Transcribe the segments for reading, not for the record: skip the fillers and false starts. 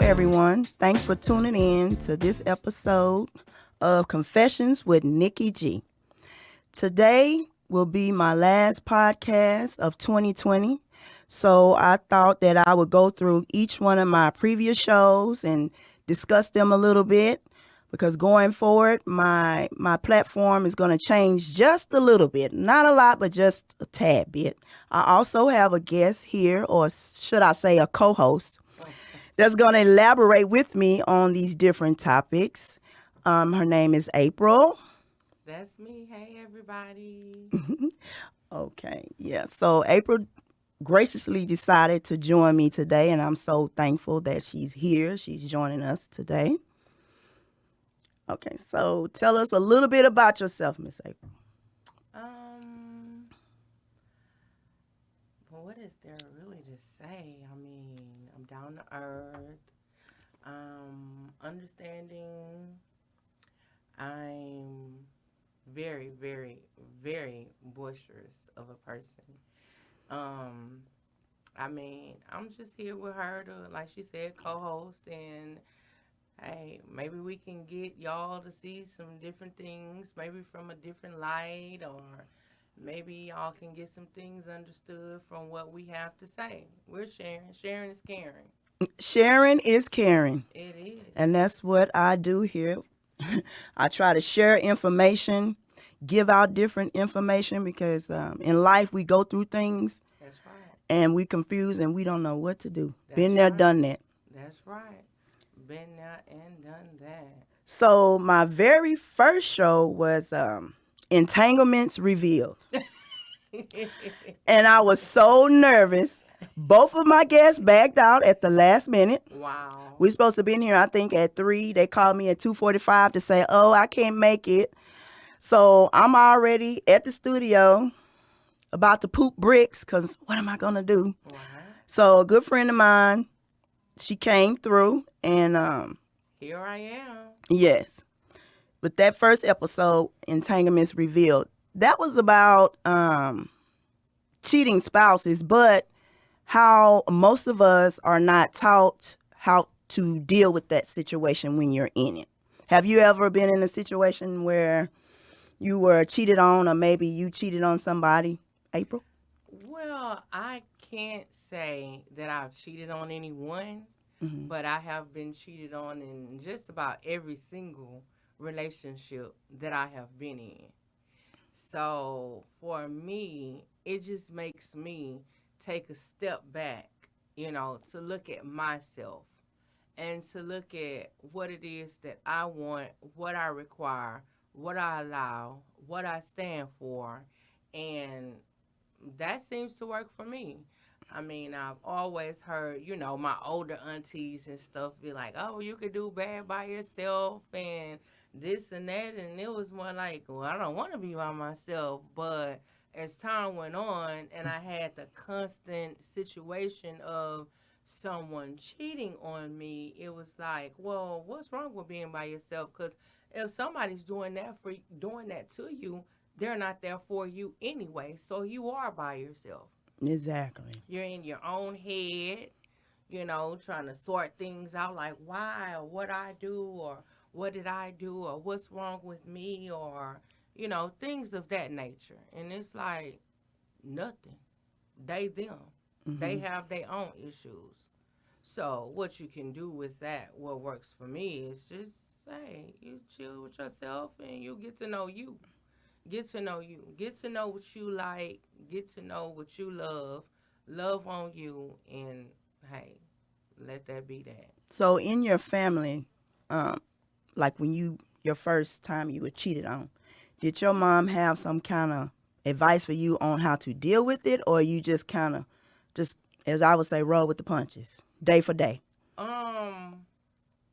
everyone. Thanks for tuning in to this episode of Confessions with Nikki G. Today will be my last podcast of 2020, so I thought that I would go through each one of my previous shows and discuss them a little bit because going forward, my platform is going to change just a little bit. Not a lot, but just a tad bit. I also have a guest here, or should I say a co-host, that's going to elaborate with me on these different topics. Her name is April. That's me. Hey, everybody. Okay, yeah. So April graciously decided to join me today, and I'm so thankful that she's here. She's joining us today. Okay, so tell us a little bit about yourself, Miss April. Um, well, what is there really to say? I mean, I'm down to earth. Understanding. I'm very, very, very boisterous of a person. Um, I mean, I'm just here with her to, like she said, co-host, and hey, maybe we can get y'all to see some different things, maybe from a different light, or maybe y'all can get some things understood from what we have to say. We're sharing. Sharing is caring. Sharing is caring, It is. and that's what I do here. I try to share information, give out different information because in life we go through things That's right. and we confuse and we don't know what to do. Been That's there, right. done that. That's right. Been there and done that. So my very first show was Entanglements Revealed. And I was so nervous. Both of my guests backed out at the last minute. Wow. We supposed to be in here, I think, at 3. They called me at 2:45 to say, oh, I can't make it. So I'm already at the studio about to poop bricks because what am I going to do? Wow. So a good friend of mine, she came through and Here I am. yes. But that first episode, Entanglements Revealed, that was about cheating spouses, but how most of us are not taught how to deal with that situation when you're in it. Have you ever been in a situation where you were cheated on or maybe you cheated on somebody, April? Well, I can't say that I've cheated on anyone, Hmm. but I have been cheated on in just about every single relationship that I have been in. So for me, it just makes me take a step back, to look at myself and to look at what it is that I want, what I require, what I allow, what I stand for. And that seems to work for me. I mean, I've always heard, my older aunties and stuff be like, oh, you could do bad by yourself and this and that. And it was more like, well, I don't want to be by myself. But as time went on and I had the constant situation of someone cheating on me, it was like, well, what's wrong with being by yourself? Because if somebody's doing that to you, they're not there for you anyway. So you are by yourself. Exactly. You're in your own head, trying to sort things out like why or what I do or what did I do or what's wrong with me or, things of that nature. And it's like nothing. They, them. They Hmm. have their own issues. So what you can do with that, what works for me is just say you chill with yourself and you get to know you. Get to know you. Get to know what you like. Get to know what you love. Love on you, and hey, let that be that. So in your family, um, like when your first time you were cheated on, did your mom have some kind of advice for you on how to deal with it, or you just kind of, just as I would say, roll with the punches, day for day? Um,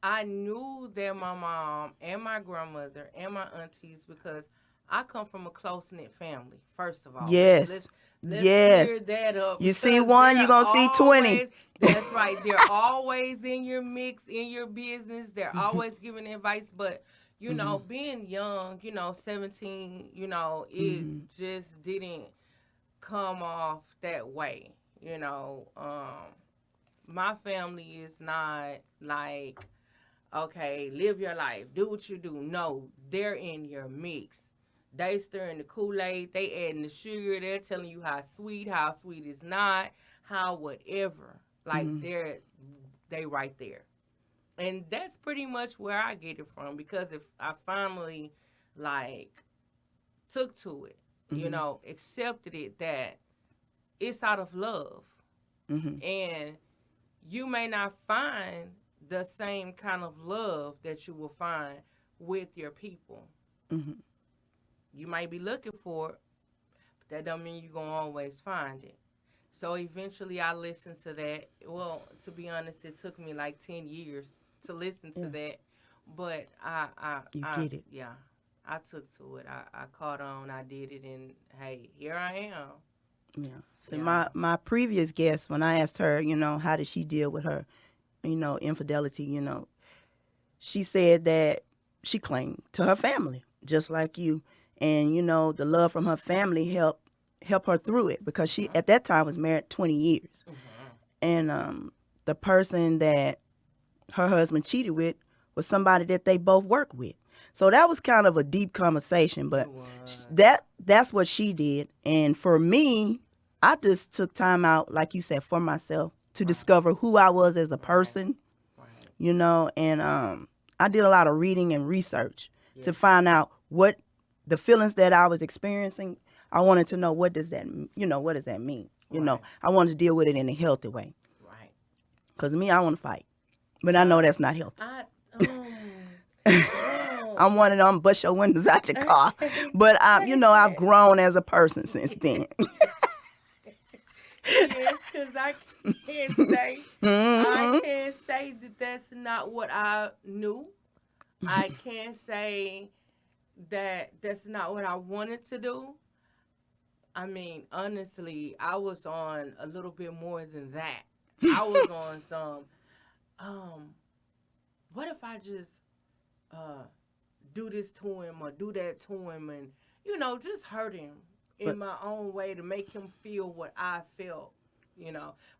I knew that my mom and my grandmother and my aunties because I come from a close knit family. First of all, let's Yes, let's let's yes. clear that up You see because one, you're they're gonna see 20. always that's right. They're always in your mix, in your business. They're always giving advice, but Hmm. being young, 17, it Hmm. just didn't come off that way. My family is not like, okay, live your life, do what you do. No, they're in your mix. They stirring the Kool-Aid, they adding the sugar, they're telling you how sweet is not, how whatever. Like Mm-hmm. they right there. And that's pretty much where I get it from, because if I finally like took to it, Mm-hmm. accepted it, that it's out of love. Mm-hmm. And you may not find the same kind of love that you will find with your people. Mm-hmm. You might be looking for it, but that don't mean you're going to always find it. So eventually I listened to that. Well, to be honest, it took me like 10 years to listen to Yeah. that. But You get it. yeah, I took to it. I caught on, I did it, and hey, here I am. Yeah. So Yeah. my previous guest, when I asked her, how did she deal with her, infidelity, she said that she clung to her family, just like you. And, the love from her family help her through it, because she at that time was married 20 years. Mm-hmm. And the person that her husband cheated with was somebody that they both work with. So that was kind of a deep conversation, but It was. that's what she did. And for me, I just took time out, like you said, for myself to Right. discover who I was as a Right. person, Right. and I did a lot of reading and research Yeah. to find out what the feelings that I was experiencing. I wanted to know, what does that mean? Right. I wanted to deal with it in a healthy way, Right. because me, I want to fight, but I know that's not healthy. No. I'm one of them bust your windows out your car, but I've grown as a person since then. Yes, because I can't say Mhm. I can't say that that's not what I knew. I can't say that that's not what I wanted to do. I mean, honestly, I was on a little bit more than that. I was on some, um, what if I just uh do this to him or do that to him, and just hurt him in But my own way to make him feel what I felt.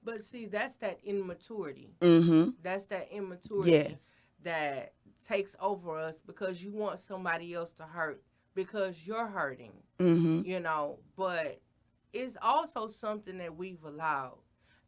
But see, that's that immaturity. That's that immaturity yes. that takes over us, because you want somebody else to hurt because you're hurting, Mhm. but it's also something that we've allowed,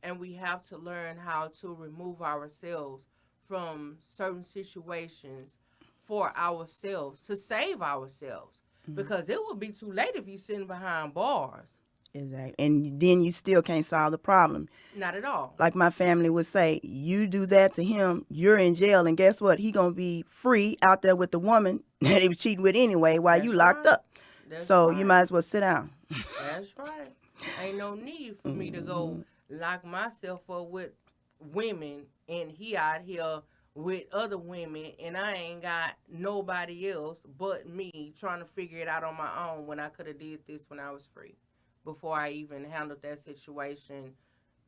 and we have to learn how to remove ourselves from certain situations for ourselves, to save ourselves, Mhm. because it will be too late if you're sitting behind bars. Exactly. And then you still can't solve the problem. Not at all. Like my family would say, you do that to him, you're in jail, and guess what? He gonna be free out there with the woman that he was cheating with anyway, while you That's locked right. up. That's So you right. might as well sit down. That's right. Ain't no need for me to go Mhm. lock myself up with women, and he out here with other women, and I ain't got nobody else but me trying to figure it out on my own, when I could have did this when I was free, before I even handled that situation,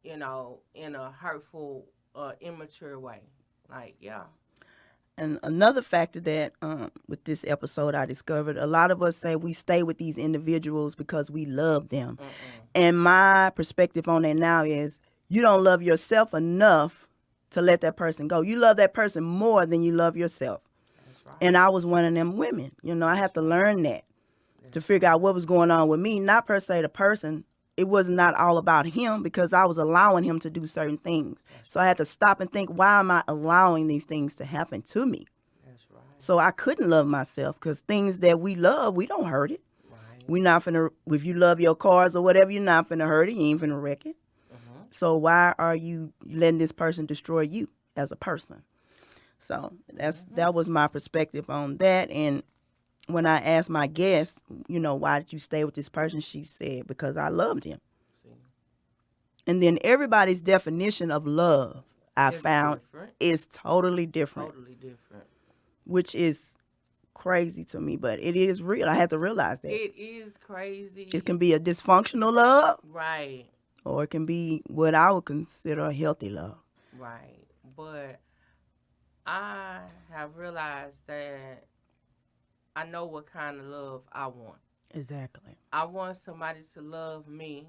in a hurtful, immature way. Like, yeah. And another factor that with this episode I discovered, a lot of us say we stay with these individuals because we love them. Mm-mm. And my perspective on that now is, you don't love yourself enough to let that person go. You love that person more than you love yourself. That's right. And I was one of them women. I had That's to right. learn that to That's figure right. out what was going on with me, not per se the person. It was not all about him, because I was allowing him to do certain things. That's So I had to stop and think, why am I allowing these things to happen to me? That's right. So I couldn't love myself, because things that we love, we don't hurt it. Right. We not finna, if you love your cars or whatever, you're not finna hurt it. You ain't finna wreck it. Mm-hmm. So why are you letting this person destroy you as a person? So that was my perspective on that. And when I asked my guest, why did you stay with this person? She said, because I loved him. See, And then everybody's definition of love, I it's found, different. is totally different, Totally different. which is crazy to me, but it is real. I had to realize that. It is crazy. It can be a dysfunctional love, Right. or it can be what I would consider a healthy love. Right. But I have realized that I know what kind of love I want. Exactly. I want somebody to love me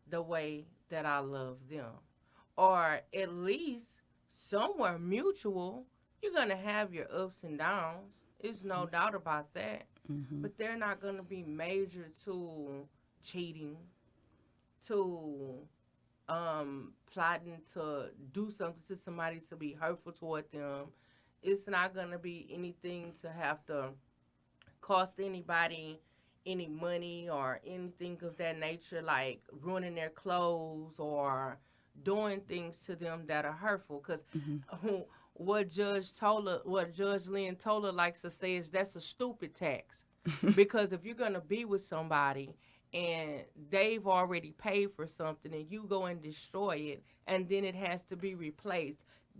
the way that I love them, or at least somewhere mutual, you're going to have your ups and downs. There's no doubt about that. Mm-hmm. But they're not going to be major to cheating, to plotting to do something to somebody to be hurtful toward them. It's not going to be anything to have to cost anybody any money or anything of that nature, like ruining their clothes or doing things to them that are hurtful. Because Mm-hmm. what Judge Lynn Toler likes to say is that's a stupid tax. Because if you're gonna be with somebody and they've already paid for something and you go and destroy it and then it has to be replaced,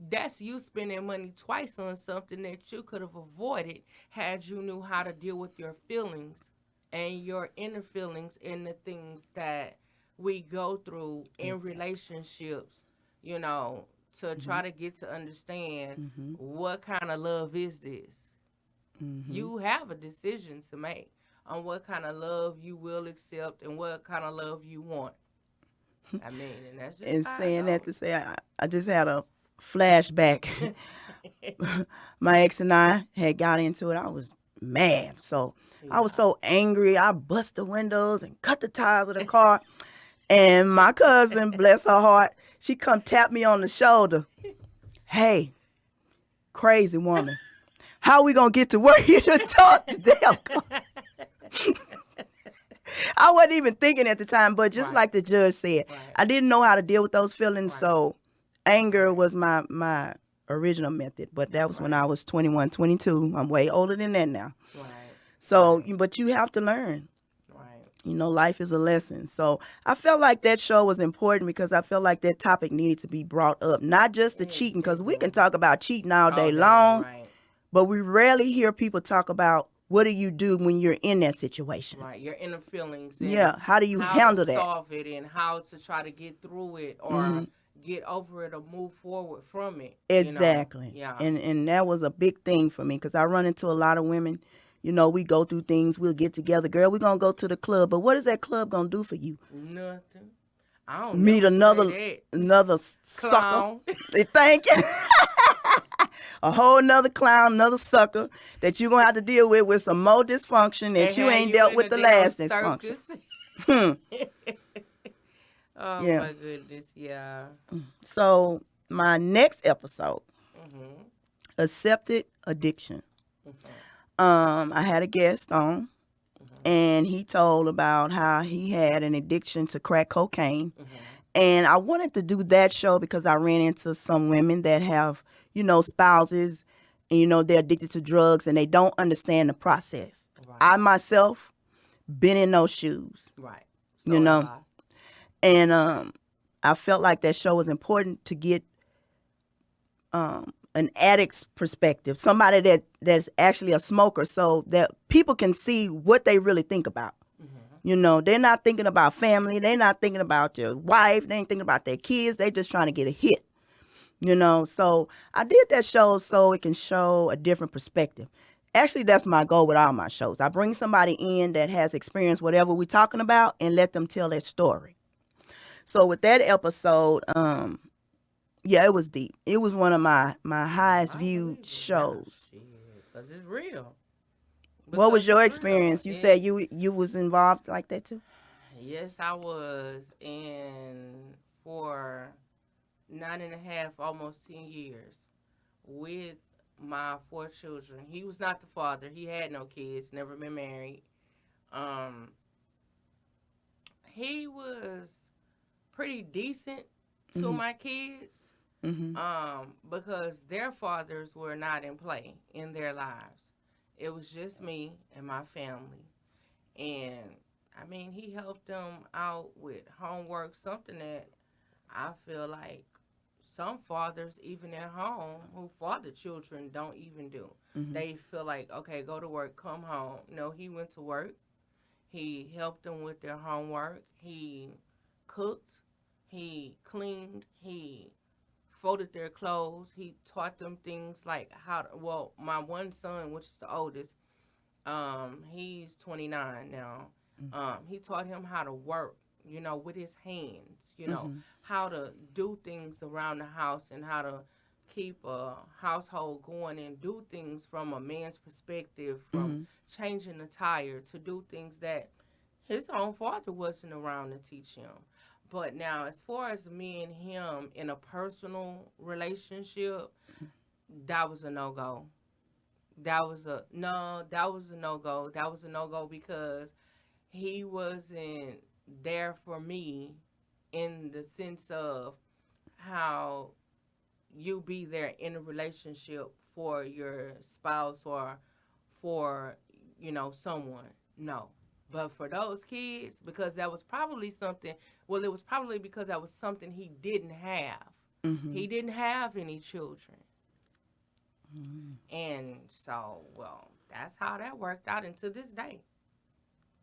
that's you spending money twice on something that you could have avoided had you knew how to deal with your feelings and your inner feelings and the things that we go through in Exactly. relationships, you know, to Mm-hmm. try to get to understand Mm-hmm. what kind of love is this. Mm-hmm. You have a decision to make on what kind of love you will accept and what kind of love you want. I mean, and that's just And how it saying that goes. to say, I just had a flashback. My ex and I had got into it. I was mad. So I was Yeah. so angry. I bust the windows and cut the tires of the car. And my cousin, bless her heart, she come tap me on the shoulder. Hey, crazy woman, how we gonna get to work you to talk to them? I wasn't even thinking at the time, but just Right. like the judge said, Right. I didn't know how to deal with those feelings. Right. So anger Right. was my original method. But that was when Right. I was 21, 22. I'm way older than that now. Right. So, Right. but you have to learn. Right. Life is a lesson. So I felt like that show was important because I felt like that topic needed to be brought up. Not just the cheating, because It we can do talk about cheating all all day day. long, Right. but we rarely hear people talk about what do you do when you're in that situation. Right. Your inner feelings and Yeah, how do you how to handle that? solve it and how to try to get through it Hmm. or get over it or move forward from it. You know. Exactly. Yeah. And that was a big thing for me because I run into a lot of women. We go through things. We'll get together, girl. We're gonna go to the club, but what is that club gonna do for you? Nothing. I don't Meet never say another that. another sucker. Clown. Thank you. A whole nother clown, another sucker that you're gonna have to deal with some more dysfunction that And you have ain't you dealt in with a the damn last dysfunction. circus. Hmm. Oh Yeah. my goodness, yeah. So my next episode, Mhm. accepted addiction. Mhm. I had a guest on, Mhm. and he told about how he had an addiction to crack cocaine. Mhm. And I wanted to do that show because I ran into some women that have, spouses, and they're addicted to drugs and they don't understand the process. Right. I myself been in those shoes, Right. you So have know, I. and I felt like that show was important to get an addict's perspective, somebody that's actually a smoker, so that people can see what they really think about. Mhm. They're not thinking about family. They're not thinking about their wife. They ain't thinking about their kids. They just trying to get a hit. So I did that show so it can show a different perspective. Actually, that's my goal with all my shows. I bring somebody in that has experienced whatever we're talking about and let them tell their story. So with that episode, yeah, it was deep. It was one of my highest I viewed believe it. Yeah, shows. shit. Because it's real. What was Because your it's real. experience? You said you was involved like that too? Yes, I was. And for 9.5, almost 10 years with my 4 children. He was not the father. He had no kids, never been married. Um, he was pretty decent to Mhm. my kids Mhm. because their fathers were not in play in their lives. It was just me and my family. And I mean, he helped them out with homework, something that I feel like some fathers, even at home, who father children, don't even do. Mhm. They feel like, okay, go to work, come home. No, he went to work. He helped them with their homework. He cooked. He cleaned. He folded their clothes. He taught them things like how to, well, my one son, which is the oldest, he's 29 now. He taught him how to work, with his hands, Mhm. how to do things around the house and how to keep a household going and do things from a man's perspective, from Mm-hmm. changing the tire to do things that his own father wasn't around to teach him. But now, as far as me and him in a personal relationship, that was a no go. That was a no. That was a no go. That was a no go because he wasn't there for me in the sense of how you be there in a relationship for your spouse or for someone. No. But for those kids, because that was probably something, well, it was probably because that was something he didn't have. Mm-hmm. He didn't have any children. Mm-hmm. And so, well, that's how that worked out. And to this day,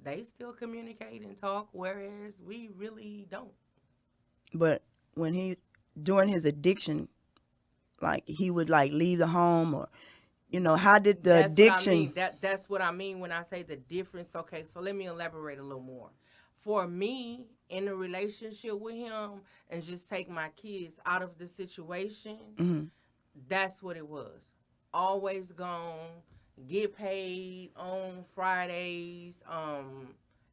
they still communicate and talk, whereas we really don't. But when he during his addiction, like he would like leave the home, or how did the That's what I addiction? mean. That's what I mean when I say the difference. Okay, so let me elaborate a little more. For me, in a relationship with him, and just take my kids out of the situation, Mm-hmm. that's what it was. Always gone, get paid on Fridays,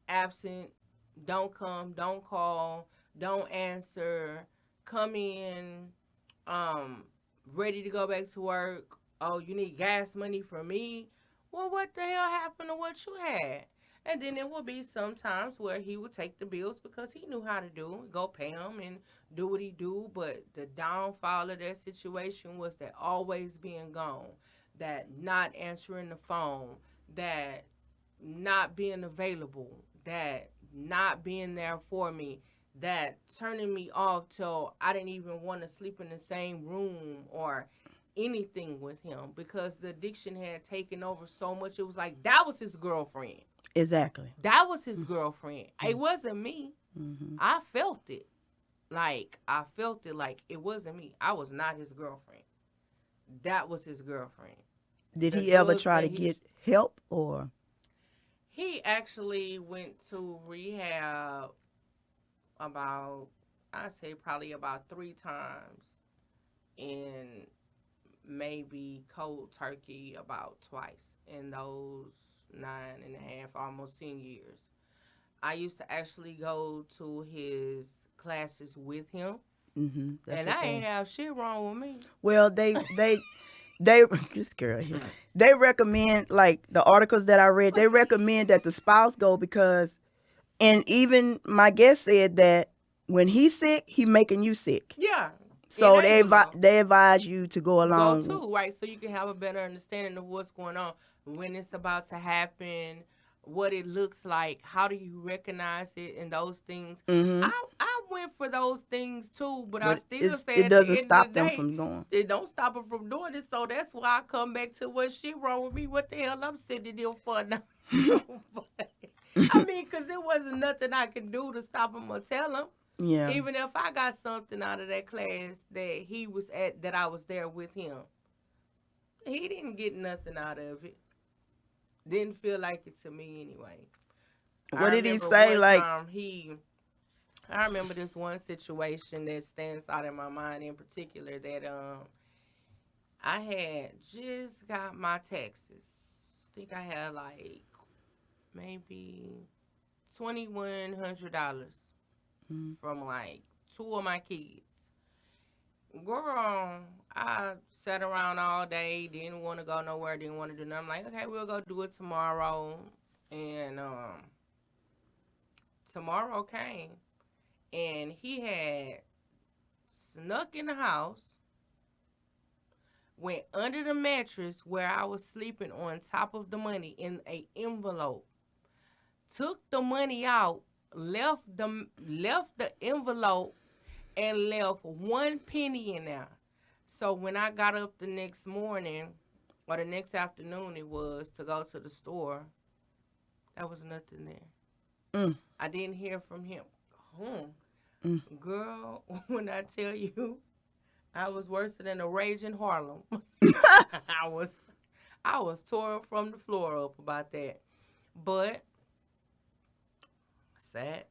absent, don't come, don't call, don't answer, come in, um, ready to go back to work. Oh, you need gas money from me? Well, what the hell happened to what you had? And then it would be sometimes where he would take the bills because he knew how to do it, go pay them and do what he do. But the downfall of that situation was that always being gone, that not answering the phone, that not being available, that not being there for me, that turning me off till I didn't even want to sleep in the same room or anything with him because the addiction had taken over so much. It was like that was his girlfriend. Exactly. That was his girlfriend. It wasn't me. Mm-hmm. I felt it. Like, I felt it like it wasn't me. I was not his girlfriend. That was his girlfriend. Did The he ever drugs try that to get help or? he actually went to rehab about, I say probably about 3 times, and maybe cold turkey about twice in those 9.5, almost 10 years. I used to actually go to his classes with him, Mm-hmm. That's and what I ain't they. have shit wrong with me. Well, they this girl here. They recommend, like the articles that I read. They recommend that the spouse go because, and even my guest said that when he's sick, he making you sick. Yeah, So enabler. they advise you to go Go along. to, right? So you can have a better understanding of what's going on, when it's about to happen, what it looks like, how do you recognize it, and those things. Mm-hmm. I went for those things too, but I But still it say at doesn't the end of stop the them day, from going. it don't stop them from doing it. So that's why I come back to what shit wrong with me. What the hell I'm sitting there for now? I mean, because there wasn't nothing I could do to stop him or tell him. Yeah. Even if I got something out of that class that he was at, that I was there with him, he didn't get nothing out of it. Didn't feel like it to me anyway. I What did he remember say? one Like, time I remember this one situation that stands out in my mind in particular, that I had just got my taxes. I think I had like maybe $2,100 mm, from like two of my kids. Girl, I sat around all day, didn't want to go nowhere, didn't want to do nothing. I'm like, okay, we'll go do it tomorrow. And tomorrow came, and he had snuck in the house, went under the mattress where I was sleeping on top of the money in a envelope, took the money out, left the envelope, and left 1 penny in there. So when I got up the next morning, or the next afternoon it was, to go to the store, there was nothing there. mm, I didn't hear from him. mm. Girl, when I tell you, I was worse than a rage in Harlem. I was I was tore from the floor up about that. But sat,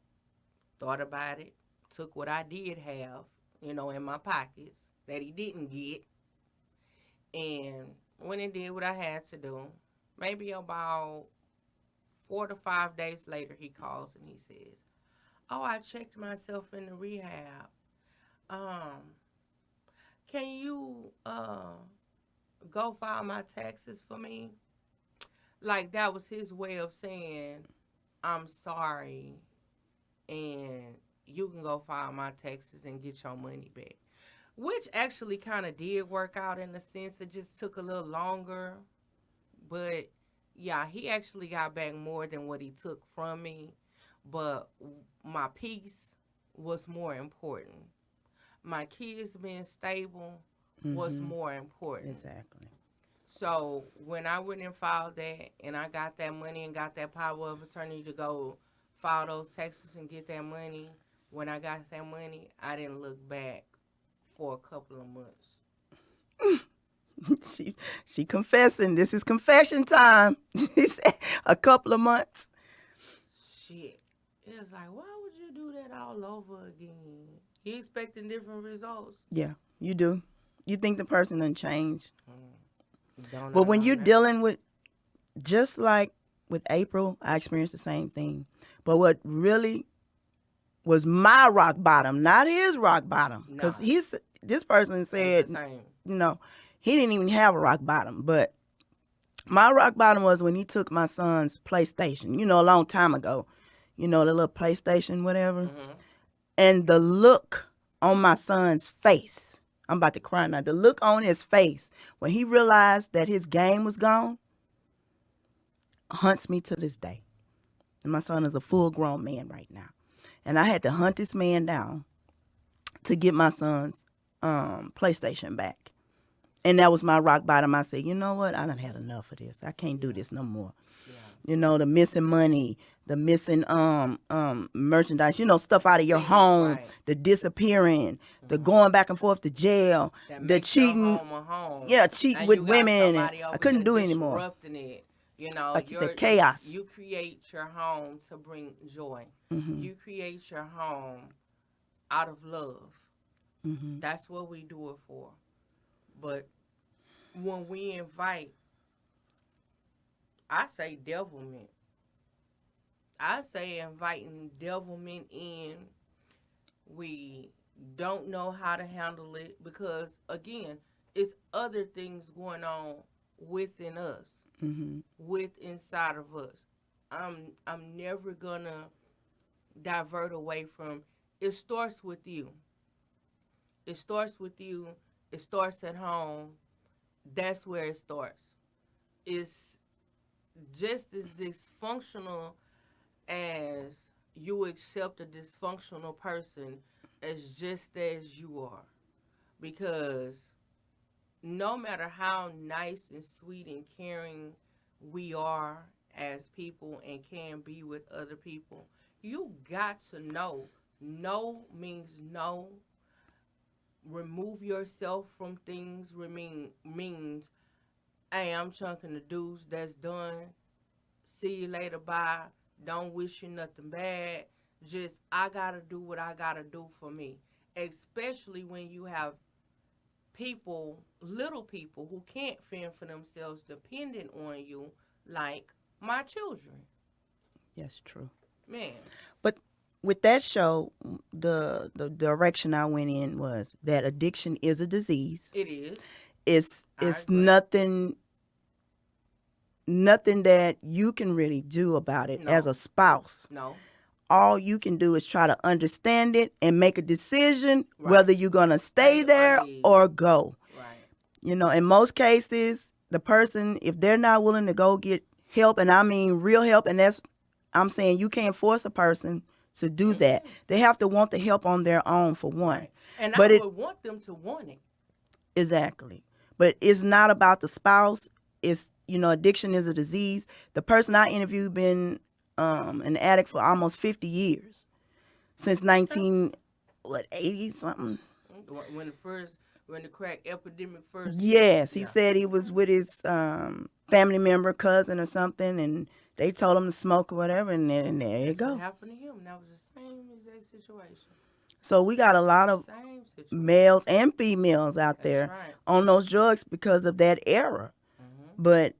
thought about it, took what I did have, in my pockets that he didn't get. And when it did what I had to do, maybe about 4 to 5 days later, he calls and he says, "Oh, I checked myself in the rehab. Um, can you go file my taxes for me?" Like that was his way of saying, "I'm sorry, and you can go file my taxes and get your money back." Which actually kind of did work out in a sense. It just took a little longer, but yeah, he actually got back more than what he took from me. But my peace was more important. My kids being stable was Mm-hmm. more important. Exactly. So when I went and filed that and I got that money and got that power of attorney to go file those taxes and get that money, when I got that money, I didn't look back for a couple of months. She confessing. This is confession time. She said a couple of months. Shit. It was like, why would you do that all over again? You expecting different results? Yeah, you do. You think the person done changed. Don't But know when you're nothing. dealing with, just like with April, I experienced the same thing. But what really was my rock bottom, not his rock bottom, because Nah, this person ain't the said, same. you know, he didn't even have a rock bottom. But my rock bottom was when he took my son's PlayStation, a long time ago, the little PlayStation, whatever. Hmm. And the look on my son's face, I'm about to cry now. The look on his face when he realized that his game was gone haunts me to this day. And my son is a full grown man right now. And I had to hunt this man down to get my son's PlayStation back. And that was my rock bottom. I said, you know what? I done had enough of this. I can't do this no more. Yeah. The missing money, the missing merchandise, stuff out of your Things, home, right. the disappearing, the Hmm. going back and forth to jail, That the makes your cheating, home a home. yeah, cheating And with you got women, and somebody I over couldn't here do it anymore. disrupting it. You know, Like you said, chaos. you create your home to bring joy. Hmm. You create your home out of love. Hmm. That's what we do it for. But when we invite, I say devilment. I say inviting devilment in. We don't know how to handle it because again, it's other things going on within us, Hmm. with inside of us. I'm never gonna divert away from it starts with you. It starts with you. It starts at home. That's where it starts. It's just as dysfunctional as you accept a dysfunctional person as just as you are. Because no matter how nice and sweet and caring we are as people and can be with other people, you got to know no means no. Remove yourself from things means, hey, I'm chunking the dudes that's done. See you later, bye. Don't wish you nothing bad. Just I gotta do what I gotta do for me. Especially when you have people, little people who can't fend for themselves, dependent on you, like my children. That's true. Man, But with that show, the direction I went in was that addiction is a disease. it is. I It's agree. nothing that you can really do about it as No, a spouse. no, All you can do is try to understand it and make a decision right. whether you're going to stay Stay or there leave. or go. Right. In most cases, the person, if they're not willing to go get help, and I mean real help, and I'm saying you can't force a person to do that. Mm-mm. They have to want the help on their own, for one. Right. And I But would want them to want it. exactly. But it's not about the spouse. It's, addiction is a disease. The person I interviewed been an addict for almost 50 years, since Okay. 80 something. When the first, when the crack epidemic first hit, Yes, he yeah, said he was with his family member, cousin or something, and they told him to smoke or whatever, and there you that's what go. happened to him. That was the same exact situation. So we got a lot of Same situation. males and females out That's there right. on those drugs because of that era. Hmm. But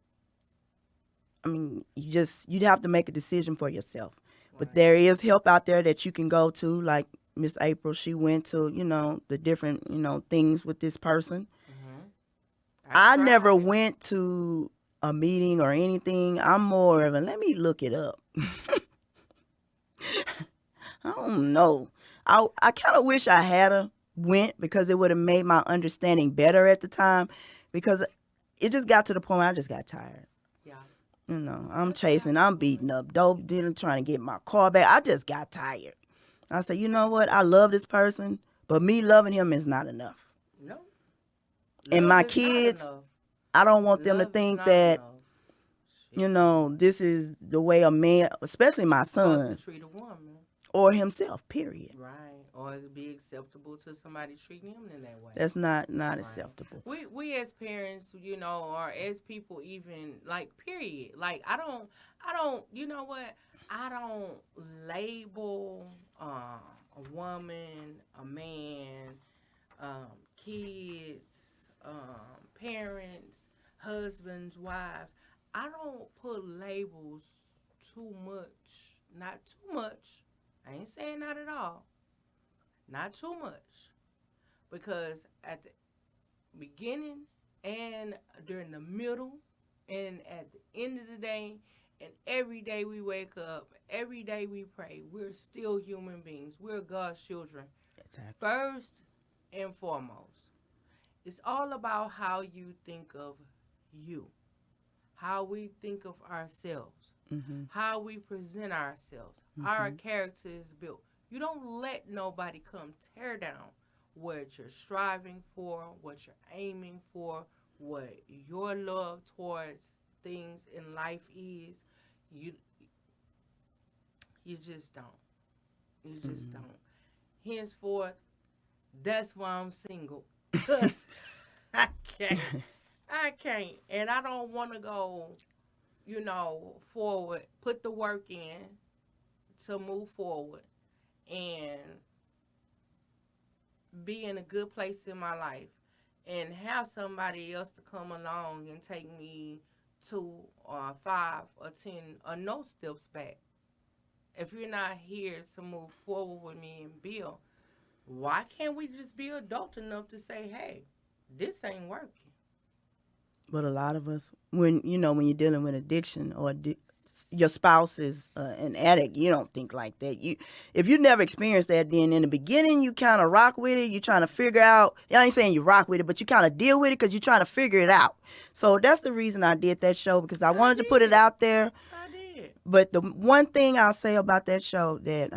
I mean, you'd have to make a decision for yourself. But Right. there is help out there that you can go to, like Miss April. She went to, the different, things with this person. Hmm. I I never tried. went to a meeting or anything. I'm more of a let me look it up. I don't know. I kind of wish I had a went because it would have made my understanding better at the time because it just got to the point where I just got tired. Yeah. I'm That's how chasing, I I'm feel. beating up dope dealing, trying to get my car back. I just got tired. I said, you know what? I love this person, but me loving him is not enough. No, And love my is not kids, enough. I don't want them to Love is think not that, enough. Shit. this is the way a man, especially my Supposed to son, treat a woman. or himself, period. Right. Or it be acceptable to somebody treating him in that way. That's not Right. acceptable. We as parents, or as people even like period. Like I don't you know what? I don't label a woman, a man, kids, parents, husbands, wives. I don't put labels too much. Not too much. I ain't saying not at all. Not too much. Because at the beginning and during the middle and at the end of the day and every day we wake up, every day we pray, we're still human beings. We're God's children. Exactly. First and foremost, it's all about how you think of you, how we think of ourselves, Mhm. how we present ourselves. Our Mhm. character is built. You don't let nobody come tear down what you're striving for, what you're aiming for, what your love towards things in life is. You you just don't. You just Mhm. don't. Henceforth, that's why I'm single. Cause I can't. I can't. And I don't want to go, forward, put the work in to move forward and be in a good place in my life and have somebody else to come along and take me 2 or 5 or 10 or no steps back. If you're not here to move forward with me and build, why can't we just be adult enough to say, hey, this ain't working? But a lot of us, when you're dealing with addiction or your spouse is an addict, you don't think like that. If you never experienced that, then in the beginning you kind of rock with it. You're trying to figure out. I ain't saying you rock with it, but you kind of deal with it because you're trying to figure it out. So that's the reason I did that show because I I wanted to put it did. out there. I did. But the one thing I'll say about that show that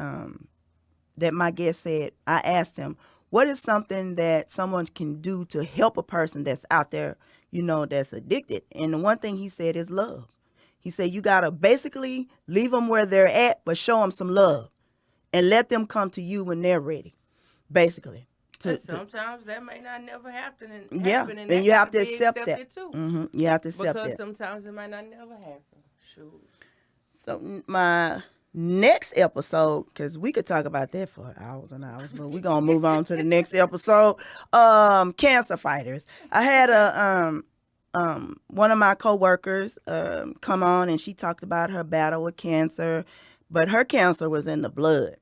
my guest said, I asked him, what is something that someone can do to help a person that's out there, that's addicted? And the one thing he said is love. He said, you got to basically leave them where they're at, but show them some love and let them come to you when they're ready, basically. And To sometimes that may not never Yeah, happen, and and that you got have to to be accept that. accepted too. You have to accept Because that. sometimes it might not never happen. Shoot. So my next episode, because we could talk about that for hours and hours, but we're gonna move on to the next episode. Cancer fighters. I had a one of my coworkers come on and she talked about her battle with cancer, but her cancer was in the blood,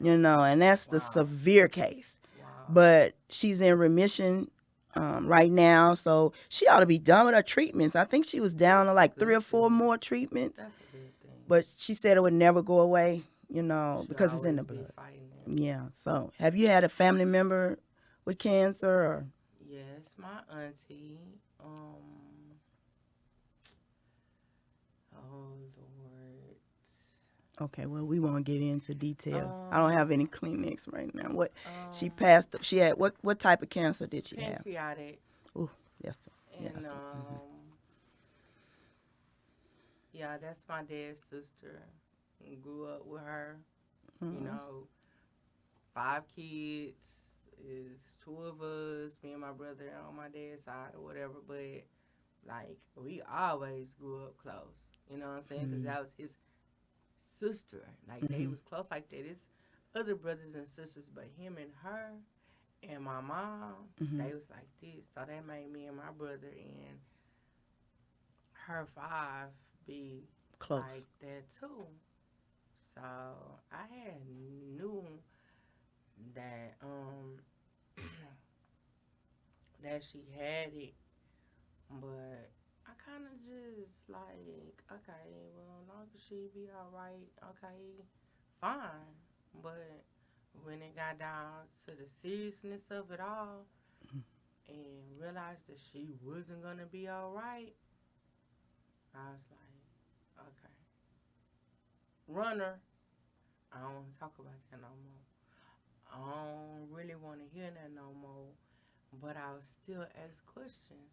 Okay. and that's the Wow. severe case. Wow. But she's in remission right now, so she ought to be done with her treatments. I think she was down That's to a like 3 good or 4 thing. more treatments, That's a good thing. but she said it would never go away, Should because it's in always the be blood. fighting it. Yeah. So, have you had a family member with cancer? Or? Yes, my auntie. Oh Lord. Okay. Well, we won't get into detail. I don't Um. have any Kleenex right now. What she Um. passed? She had what type of cancer did she have? Pancreatic. Oh, yes. Yes. And yeah, that's my dad's sister. Grew up with her. You Mm-hmm. know, 5 kids. Is 2 of us, me and my brother on my dad's side or whatever. But like we always grew up close. You know what I'm saying? Because Mm-hmm. that was his sister. Like they Mm-hmm. was close like that. It's other brothers and sisters, but him and her and my mom, Hmm. they was like this. So that made me and my brother and her five be Close. like that too. So I had knew that that she had it, but I kind of just like, okay, well, as long as she be all right, okay, fine. But when it got down to the seriousness of it all and realized that she wasn't gonna be all right, I was like, okay, runner. I don't want to talk about that no more. I don't really want to hear that no more. But I would still ask questions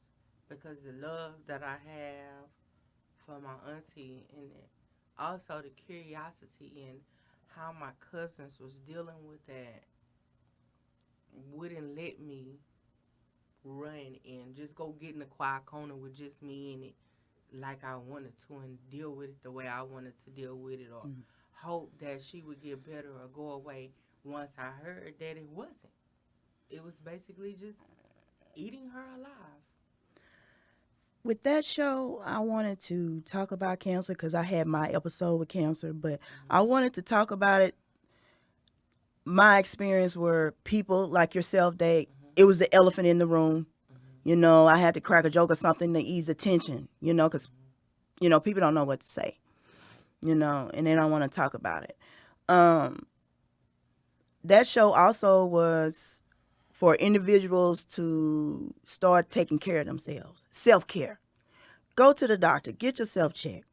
because the love that I have for my auntie and also the curiosity and how my cousins was dealing with that wouldn't let me run and just go get in a quiet corner with just me in it like I wanted to and deal with it the way I wanted to deal with it or Mm. hope that she would get better or go away once I heard that it wasn't. It was basically just eating her alive. With that show, I wanted to talk about cancer because I had my episode with cancer, but I Hmm. wanted to talk about it. My experience were people like yourself, they Hmm. it was the elephant in the room. Hmm. You know, I had to crack a joke or something to ease the tension, because, Hmm. people don't know what to say, Right. and they don't want to talk about it. Um, that show also was for individuals to start taking care of themselves, self care. Go to the doctor, get yourself checked,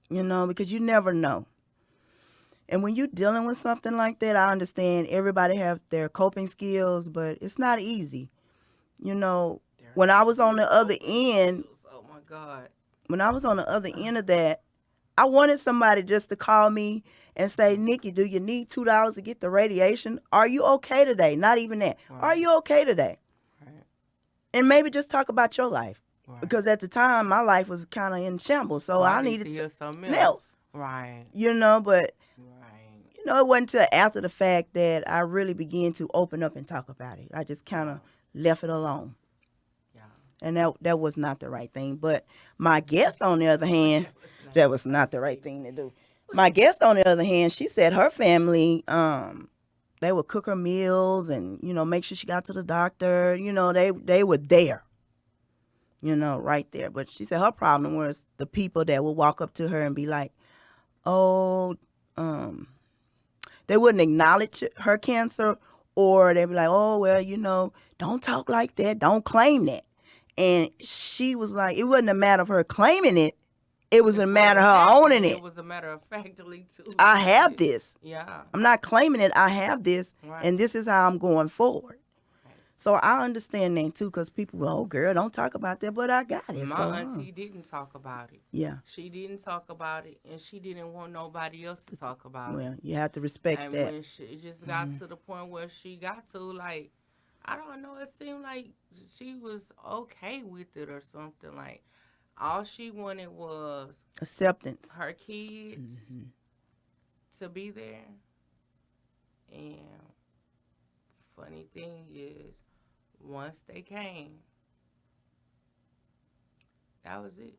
because you never know. And when you're dealing with something like that, I understand everybody have their coping skills, but it's not easy. You know, There when I has was to on be the other coping end, skills. Oh my God. when I was on the other end of that, I wanted somebody just to call me and say, Mhm. Nikki, do you need $2 to get the radiation? Are you okay today? Not even that. Are Right. you okay today? Right. And maybe just talk about your life. Right. Because at the time, my life was kind of in shambles. So So I I need to needed hear something something else. else, Right. but Right. it wasn't until after the fact that I really began to open up and talk about it. I just kind Yeah. of left it alone. Yeah. And that was not the right thing. But my guest, on the other hand, That was not that the was right not the right thing. thing to do. My guest, on the other hand, she said her family, they would cook her meals and make sure she got to the doctor. They were there, right there. But she said her problem was the people that would walk up to her and be like, "Oh, um, they wouldn't acknowledge her cancer, or they'd be like, "Oh, well, don't talk like that, don't claim that." And she was like, it wasn't a matter of her claiming it; it was a It's what matter of was her owning happening. It it. was a matter of factly too. I She have did. this. Yeah. I'm not claiming it. I have this, and Right. this is how I'm going forward. Right. So I understand that too, because people, oh, girl, don't talk about that, but I got it. My So, auntie didn't talk about it. yeah. She didn't talk about it, and she didn't want nobody else to talk about it. Well, you have to respect And that. when she it just got Hmm. to the point where she got to like, I don't know, it seemed like she was okay with it or something. Like all she wanted was Acceptance. her kids Hmm. to be there. And funny thing is, once they came, that was it.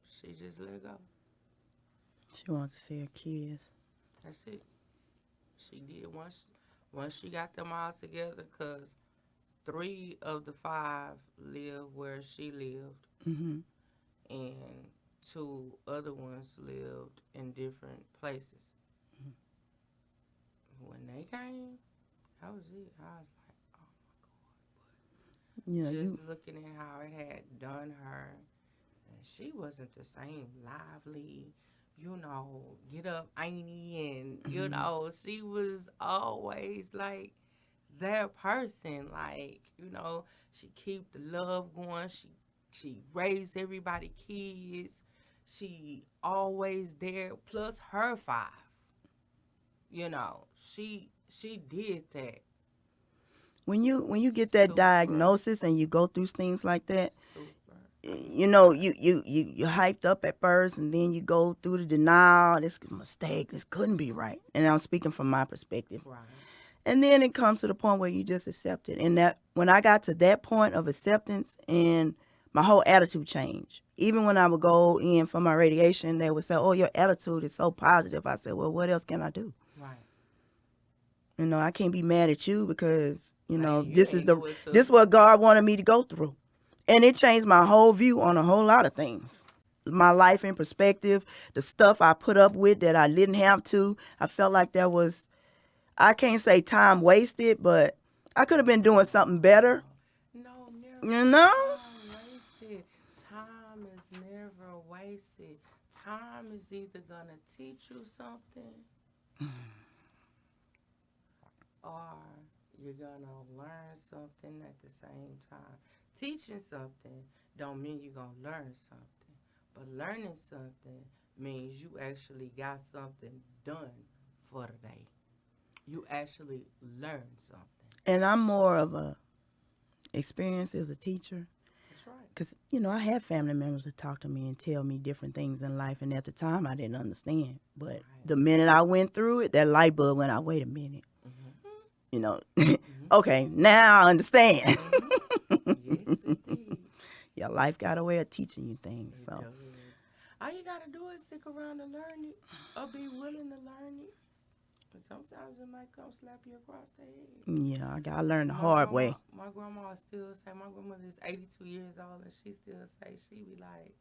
She just let go. She wants to see her kids. That's it. She did once she got them all together, cause three of the five lived where she lived, Hmm. and two other ones lived in different places. When they came, that was it. I was like, oh You know, my God. you Just looking at how it had done her, and she wasn't the same lively, get up, Auntie, and Mhm. she was always like that person. Like, she keep the love going. She raised everybody kids. She always there. Plus her five. She did that. when you get that Super. diagnosis and you go through things like that, Super. you know, you hyped up at first, and then you go through the denial. This is a mistake. This couldn't be right. And I'm speaking from my perspective. Right. And then it comes to the point where you just accept it. And that when I got to that point of acceptance, and my whole attitude changed. Even when I would go in for my radiation, they would say, "Oh, your attitude is so positive." I said, "Well, what else can I do? Right. You know, I can't be mad at you because you know Man, you this is ain't the do it to. this is what God wanted me to go through." And it changed my whole view on a whole lot of things. My life in perspective, the stuff I put up with that I didn't have to. I felt like there was, I can't say time wasted, but I could have been doing something better. No, never You know? time wasted. Time is never wasted. Time is either gonna teach you something or you're gonna learn something at the same time. Teaching something don't mean you're gonna learn something, but learning something means you actually got something done for the day. You actually learned something. And I'm more of a experience as a teacher. That's right. Because, you know, I have family members that talk to me and tell me different things in life. And at the time, I didn't understand. But Right. the minute I went through it, that light bulb went out. Wait a minute. Mm-hmm. You know, Mm-hmm. okay, now I understand. Mm-hmm. Yes, indeed. Your life got a way of teaching you things. It So, does. All you gotta do is stick around to learn it, or be willing to learn it. And sometimes it might come slap you across the head. yeah, I got to learn the My hard grandma, way. my grandma still say. My grandmother is 82 years old, and she still say she be like,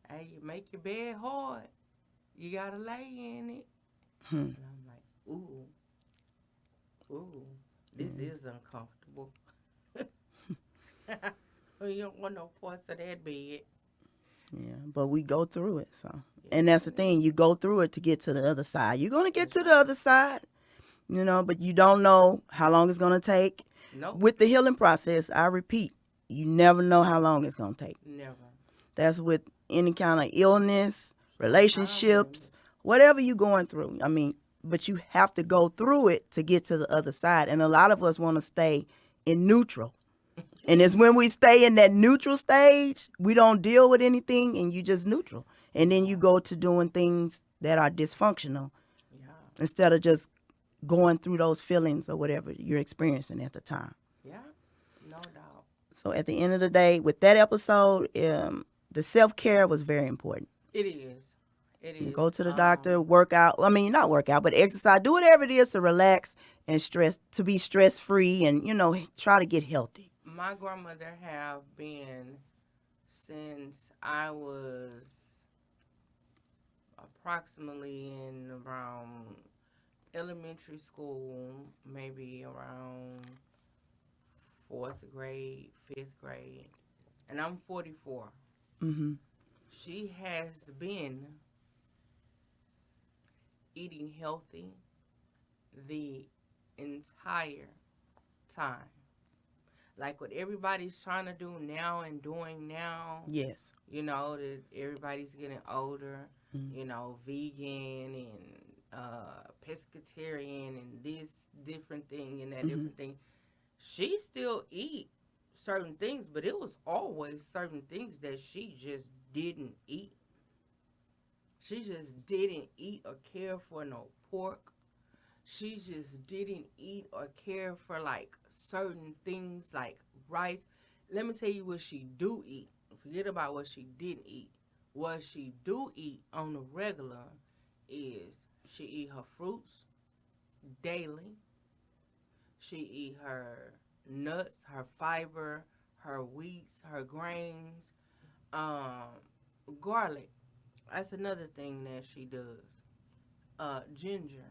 "Hey, you make your bed hard. You gotta lay in it." Hmm. And I'm like, "Ooh, ooh, this is uncomfortable." You don't want no parts of that bed. Yeah, but we go through it. So, Yeah. and that's the thing. You go through it to get to the other side. You're going to get to the other side, you know, but you don't know how long it's going to take. Nope, With the healing process, I repeat, you never know how long it's going to take. never. That's with any kind of illness, Time relationships, limits. whatever you're going through. I mean, but you have to go through it to get to the other side. And a lot of us want to stay in neutral. And it's when we stay in that neutral stage, we don't deal with anything and you just neutral. And then you go to doing things that are dysfunctional Yeah, instead of just going through those feelings or whatever you're experiencing at the time. yeah, no doubt. So at the end of the day, with that episode, the self-care was very important. It is. It You is. go to the doctor, work out. I mean, not work out, but exercise. Do whatever it is to relax and to be stress-free and, you know, try to get healthy. My grandmother have been since I was approximately in around elementary school, maybe around fourth grade, fifth grade, and I'm 44. Mm-hmm. She has been eating healthy the entire time. Like what everybody's trying to do now and doing now, Yes. you know, that everybody's getting older, Mhm. you know, vegan and pescatarian and this different thing and that Mhm. different thing. She still eat certain things, but it was always certain things that she just didn't eat. She just didn't eat or care for no pork. She just didn't eat or care for like certain things like rice. Let me tell you what she do eat. Forget about what she didn't eat. What she do eat on the regular is she eat her fruits daily. She eat her nuts, her fiber, her wheats, her grains, um, garlic. That's another thing that she does. Ginger.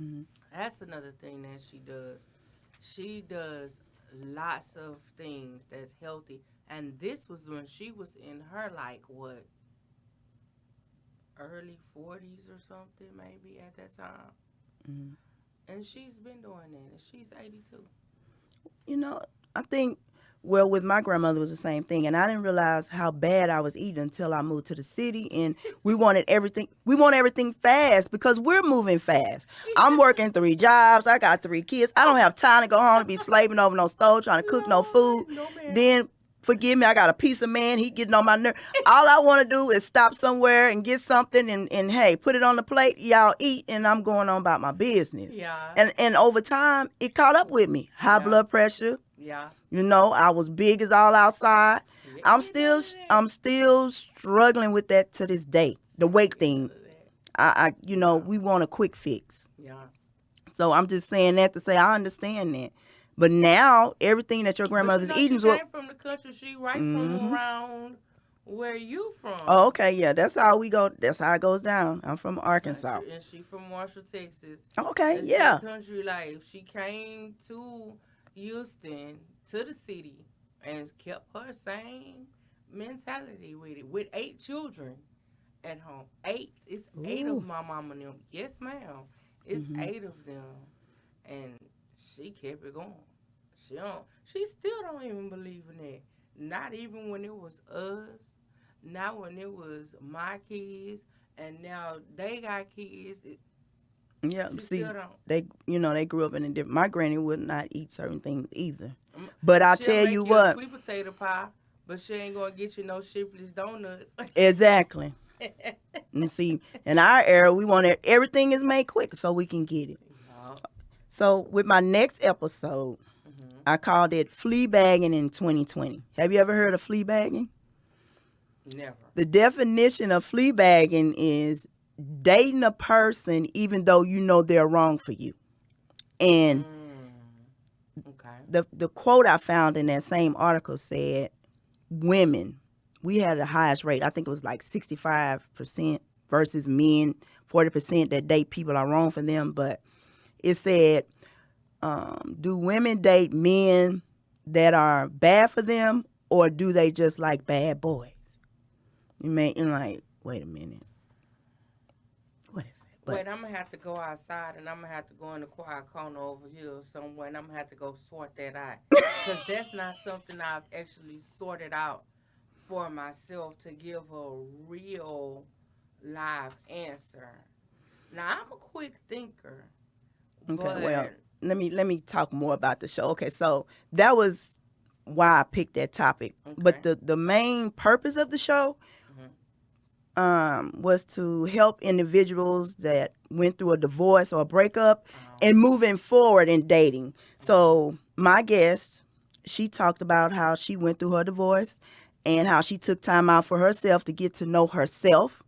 Mhm. That's another thing that she does. She does lots of things that's healthy. And this was when she was in her like what early 40s or something maybe at that time. Mhm. And she's been doing that. And she's 82. You know, I think, well, with my grandmother it was the same thing. And I didn't realize how bad I was eating until I moved to the city. And we wanted everything. We want everything fast because we're moving fast. I'm working 3 jobs. I got 3 kids. I don't have time to go home and be slaving over no stove, trying to cook no food. No, ma'am. Then forgive me, I got a piece of man, he getting on my nerve. All I want to do is stop somewhere and get something and hey, put it on the plate, y'all eat, and I'm going on about my business. Yeah. And over time, it caught up with me. High Yeah. blood pressure. Yeah. You know, I was big as all outside. See, I'm ain't none of still struggling with that to this day. The that. weight Ain't thing. none of that. You know, Yeah. we want a quick fix. Yeah. So I'm just saying that to say I understand that. But now everything that your grandmother's But you know, eating she is what. came from the country. She right Mm-hmm. from around where you from. Oh, okay, yeah, that's how we go. That's how it goes down. I'm from Arkansas. And she from Marshall, Texas. Okay, It's yeah. that country life. She came to Houston, to the city, and kept her same mentality with it. With 8 children at home. 8. It's 8 Ooh. of my mama and them. Yes, ma'am. It's Mhm. 8 of them. And she kept it going. She still don't even believe in that. Not even when it was us. Not when it was my kids. And now they got kids. Yeah, She see, still don't. they grew up in a different. My granny would not eat certain things either. Mm, But I She'll tell make you you a what, sweet potato pie, but she ain't gonna get you no shipless donuts. exactly. And see, in our era, we want everything is made quick so we can get it. Yeah. So with my next episode, Mhm. I called it flea bagging in 2020. Have you ever heard of flea bagging? Never. The definition of flea bagging is dating a person even though you know they're wrong for you. And Okay. the quote I found in that same article said, women, we had the highest rate. I think it was like 65% versus men, 40% that date people are wrong for them. But it said, do women date men that are bad for them, or do they just like bad boys? You may, you're like, wait a minute. What is that? But Wait, I'm gonna have to go outside and I'm gonna have to go in the quiet corner over here somewhere and I'm gonna have to go sort that out. Because that's not something I've actually sorted out for myself to give a real live answer. Now, I'm a quick thinker, okay, well, but let me talk more about the show. Okay, so that was why I picked that topic. okay. But the main purpose of the show was to help individuals that went through a divorce or a breakup and moving forward in dating. So my guest, she talked about how she went through her divorce and how she took time out for herself to get to know herself.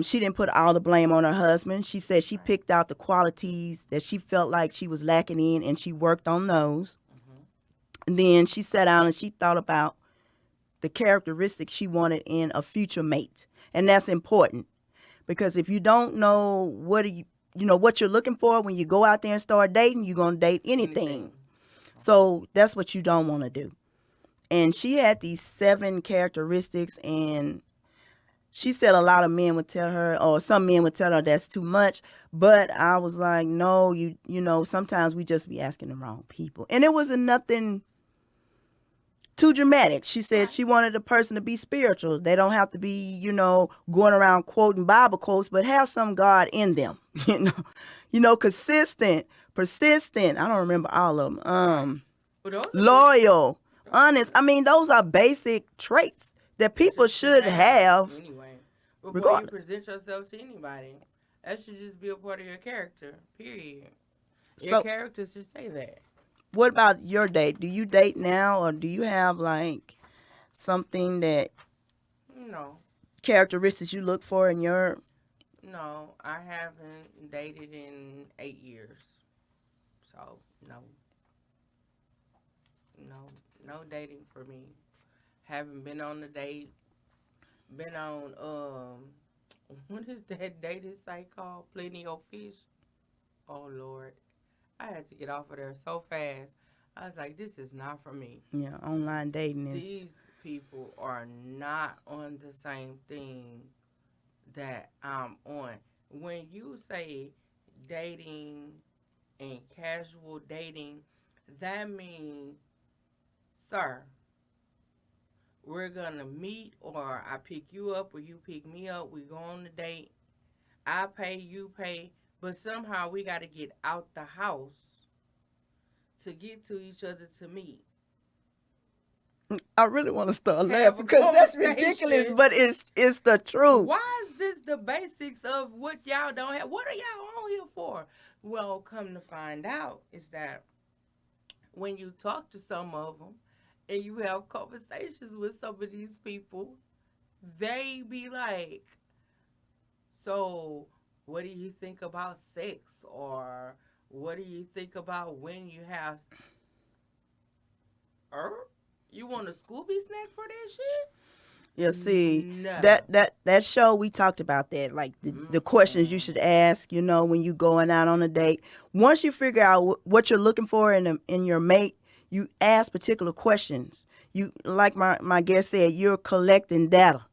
She didn't put all the blame on her husband. She said she picked out the qualities that she felt like she was lacking in, and she worked on those. And then she sat down and she thought about the characteristics she wanted in a future mate. And that's important because if you don't know what what you're looking for when you go out there and start dating, you're going to date anything. So that's what you don't want to do. And she had these 7 characteristics, and she said a lot of men would tell her, or some men would tell her that's too much. But I was like, no, you know, sometimes we just be asking the wrong people. And it wasn't nothing too dramatic. She said she wanted a person to be spiritual. They don't have to be, going around quoting Bible quotes, but have some God in them. Consistent, persistent. I don't remember all of them. Loyal, honest. I mean, those are basic traits that people should have. Anyway, before regardless. you present yourself to anybody, that should just be a part of your character. Period. Your So- character should say that. What about your date? Do you date now, or do you have like something that No, characteristics you look for in your? no, I haven't dated in 8 years. So no dating for me. Haven't been on a date. Been on what is that dating site called? Plenty of Fish. Oh Lord, I had to get off of there so fast. I was like, this is not for me. Yeah, online dating is. These people are not on the same thing that I'm on. When you say dating and casual dating, that means, sir, we're gonna meet, or I pick you up or you pick me up. We go on a date. I pay, you pay, but somehow we got to get out the house to get to each other to meet. I really want to start Have laughing a because that's ridiculous, conversation. but it's the truth. Why is this the basics of what y'all don't have? What are y'all on here for? Well, come to find out is that when you talk to some of them and you have conversations with some of these people, they be like, so what do you think about sex? Or what do you think about when you have, er, you want a Scooby snack for that shit? Yeah, see, No. that show we talked about that, like the questions you should Mm-mm. ask, when you going out on a date. Once you figure out what you're looking for in your mate, you ask particular questions. You like my guest said, you're collecting data.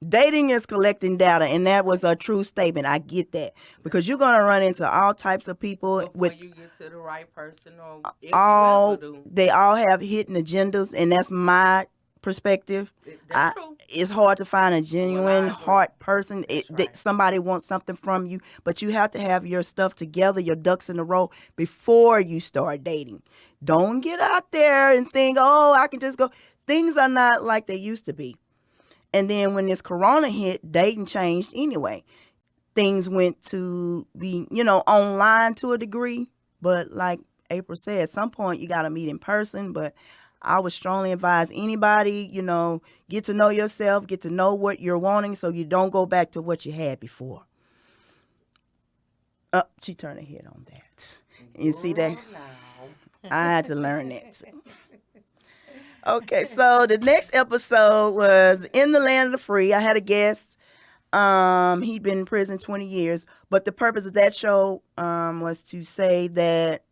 Dating is collecting data, and that was a true statement. I get that because you're gonna run into all types of people Before with you get to the right person, or if you ever all do. they all have hidden agendas, and that's my perspective. That's true. It's hard to find a Well, genuine I agree. heart person. That's right. Somebody wants something from you, but you have to have your stuff together, your ducks in a row before you start dating. Don't get out there and think, oh, I can just go. Things are not like they used to be. And then when this corona hit, dating changed anyway. Things went to be, online to a degree. But like April said, at some point you got to meet in person. But I would strongly advise anybody, get to know yourself, get to know what you're wanting so you don't go back to what you had before. She turned her head on that. You see that? Girl, now. I had to learn that. Okay, so the next episode was In the Land of the Free. I had a guest. He'd been in prison 20 years, but the purpose of that show was to say that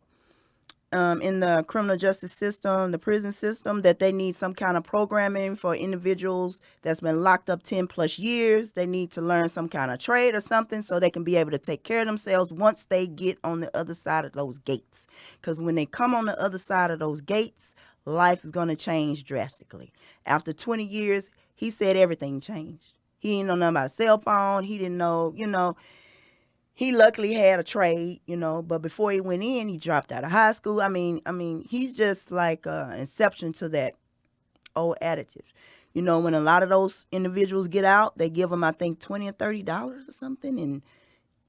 in the criminal justice system, the prison system, that they need some kind of programming for individuals that's been locked up 10 plus years. They need to learn some kind of trade or something so they can be able to take care of themselves once they get on the other side of those gates. Because when they come on the other side of those gates, life is going to change drastically. After 20 years, he said everything changed. He didn't know nothing about a cell phone. He didn't know, he luckily had a trade, but before he went in, he dropped out of high school. I mean, he's just like an exception to that old additive. When a lot of those individuals get out, they give them, I think, $20 or $30 or something, and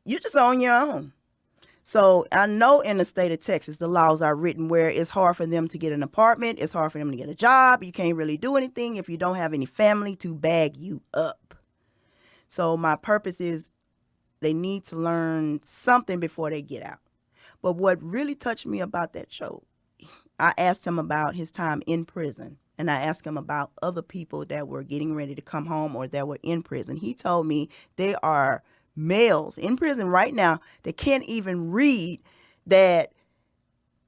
you're just on your own. So I know in the state of Texas, the laws are written where it's hard for them to get an apartment. It's hard for them to get a job. You can't really do anything if you don't have any family to bag you up. So my purpose is they need to learn something before they get out. But what really touched me about that show, I asked him about his time in prison. And I asked him about other people that were getting ready to come home or that were in prison. He told me there are males in prison right now that can't even read, that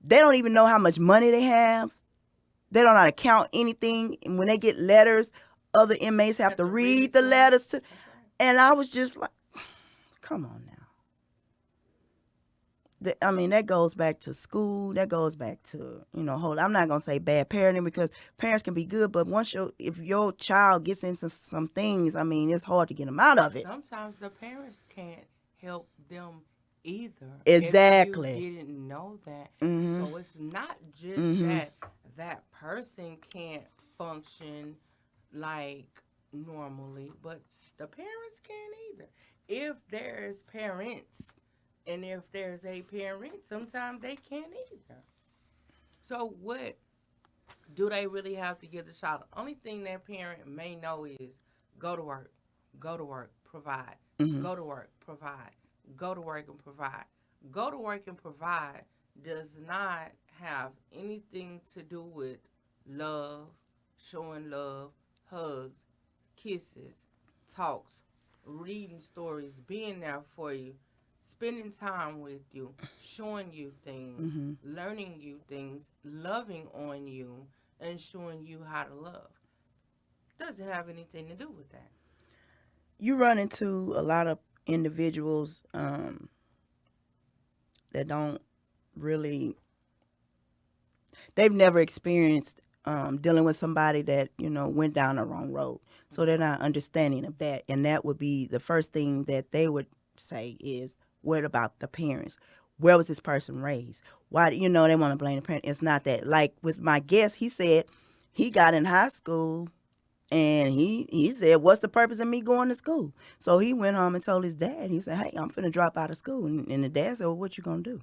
they don't even know how much money they have. They don't know how to count anything. And when they get letters, other inmates have to read the letters to. And I was just like, come on now. That goes back to school. That goes back to, I'm not going to say bad parenting because parents can be good, but if your child gets into some things, it's hard to get them out of it. Sometimes the parents can't help them either. Exactly. If you didn't know that. Mm-hmm. So it's not just that person can't function like normally, but the parents can't either. If there's parents and if there's a parent, sometimes they can't either. So what do they really have to give the child? The only thing that parent may know is go to work, provide, go to work, provide, go to work and provide. Go to work and provide does not have anything to do with love, showing love, hugs, kisses, talks, reading stories, being there for you, spending time with you, showing you things, learning you things, loving on you, and showing you how to love. Doesn't have anything to do with that. You run into a lot of individuals that don't really, they've never experienced dealing with somebody that, went down the wrong road. So they're not understanding of that. And that would be the first thing that they would say is, what about the parents? Where was this person raised? Why, they want to blame the parent. It's not that. Like with my guest, he said he got in high school and he said, "What's the purpose of me going to school?" So he went home and told his dad. He said, "Hey, I'm finna drop out of school." And the dad said, "Well, what you gonna do?"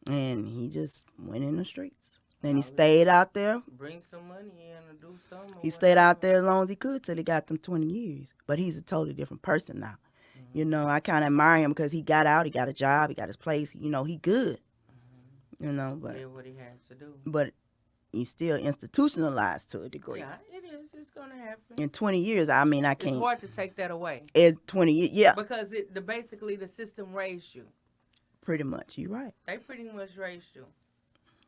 And he just went in the streets. And he Oh, stayed out there. bring some money in or do something or He stayed out whatever. there as long as he could till he got them 20 years. But he's a totally different person now. You Mhm. know, I kind of admire him because he got out, he got a job, he got his place. You know, he good. Mhm. You know, Did what he has to do. but he's still institutionalized to a degree. Yeah, it is. It's gonna happen. In 20 years, I mean, I It's can't. hard to take that away It's 20 years, yeah, because basically the system raised you. pretty much. You're right. They pretty much raised you.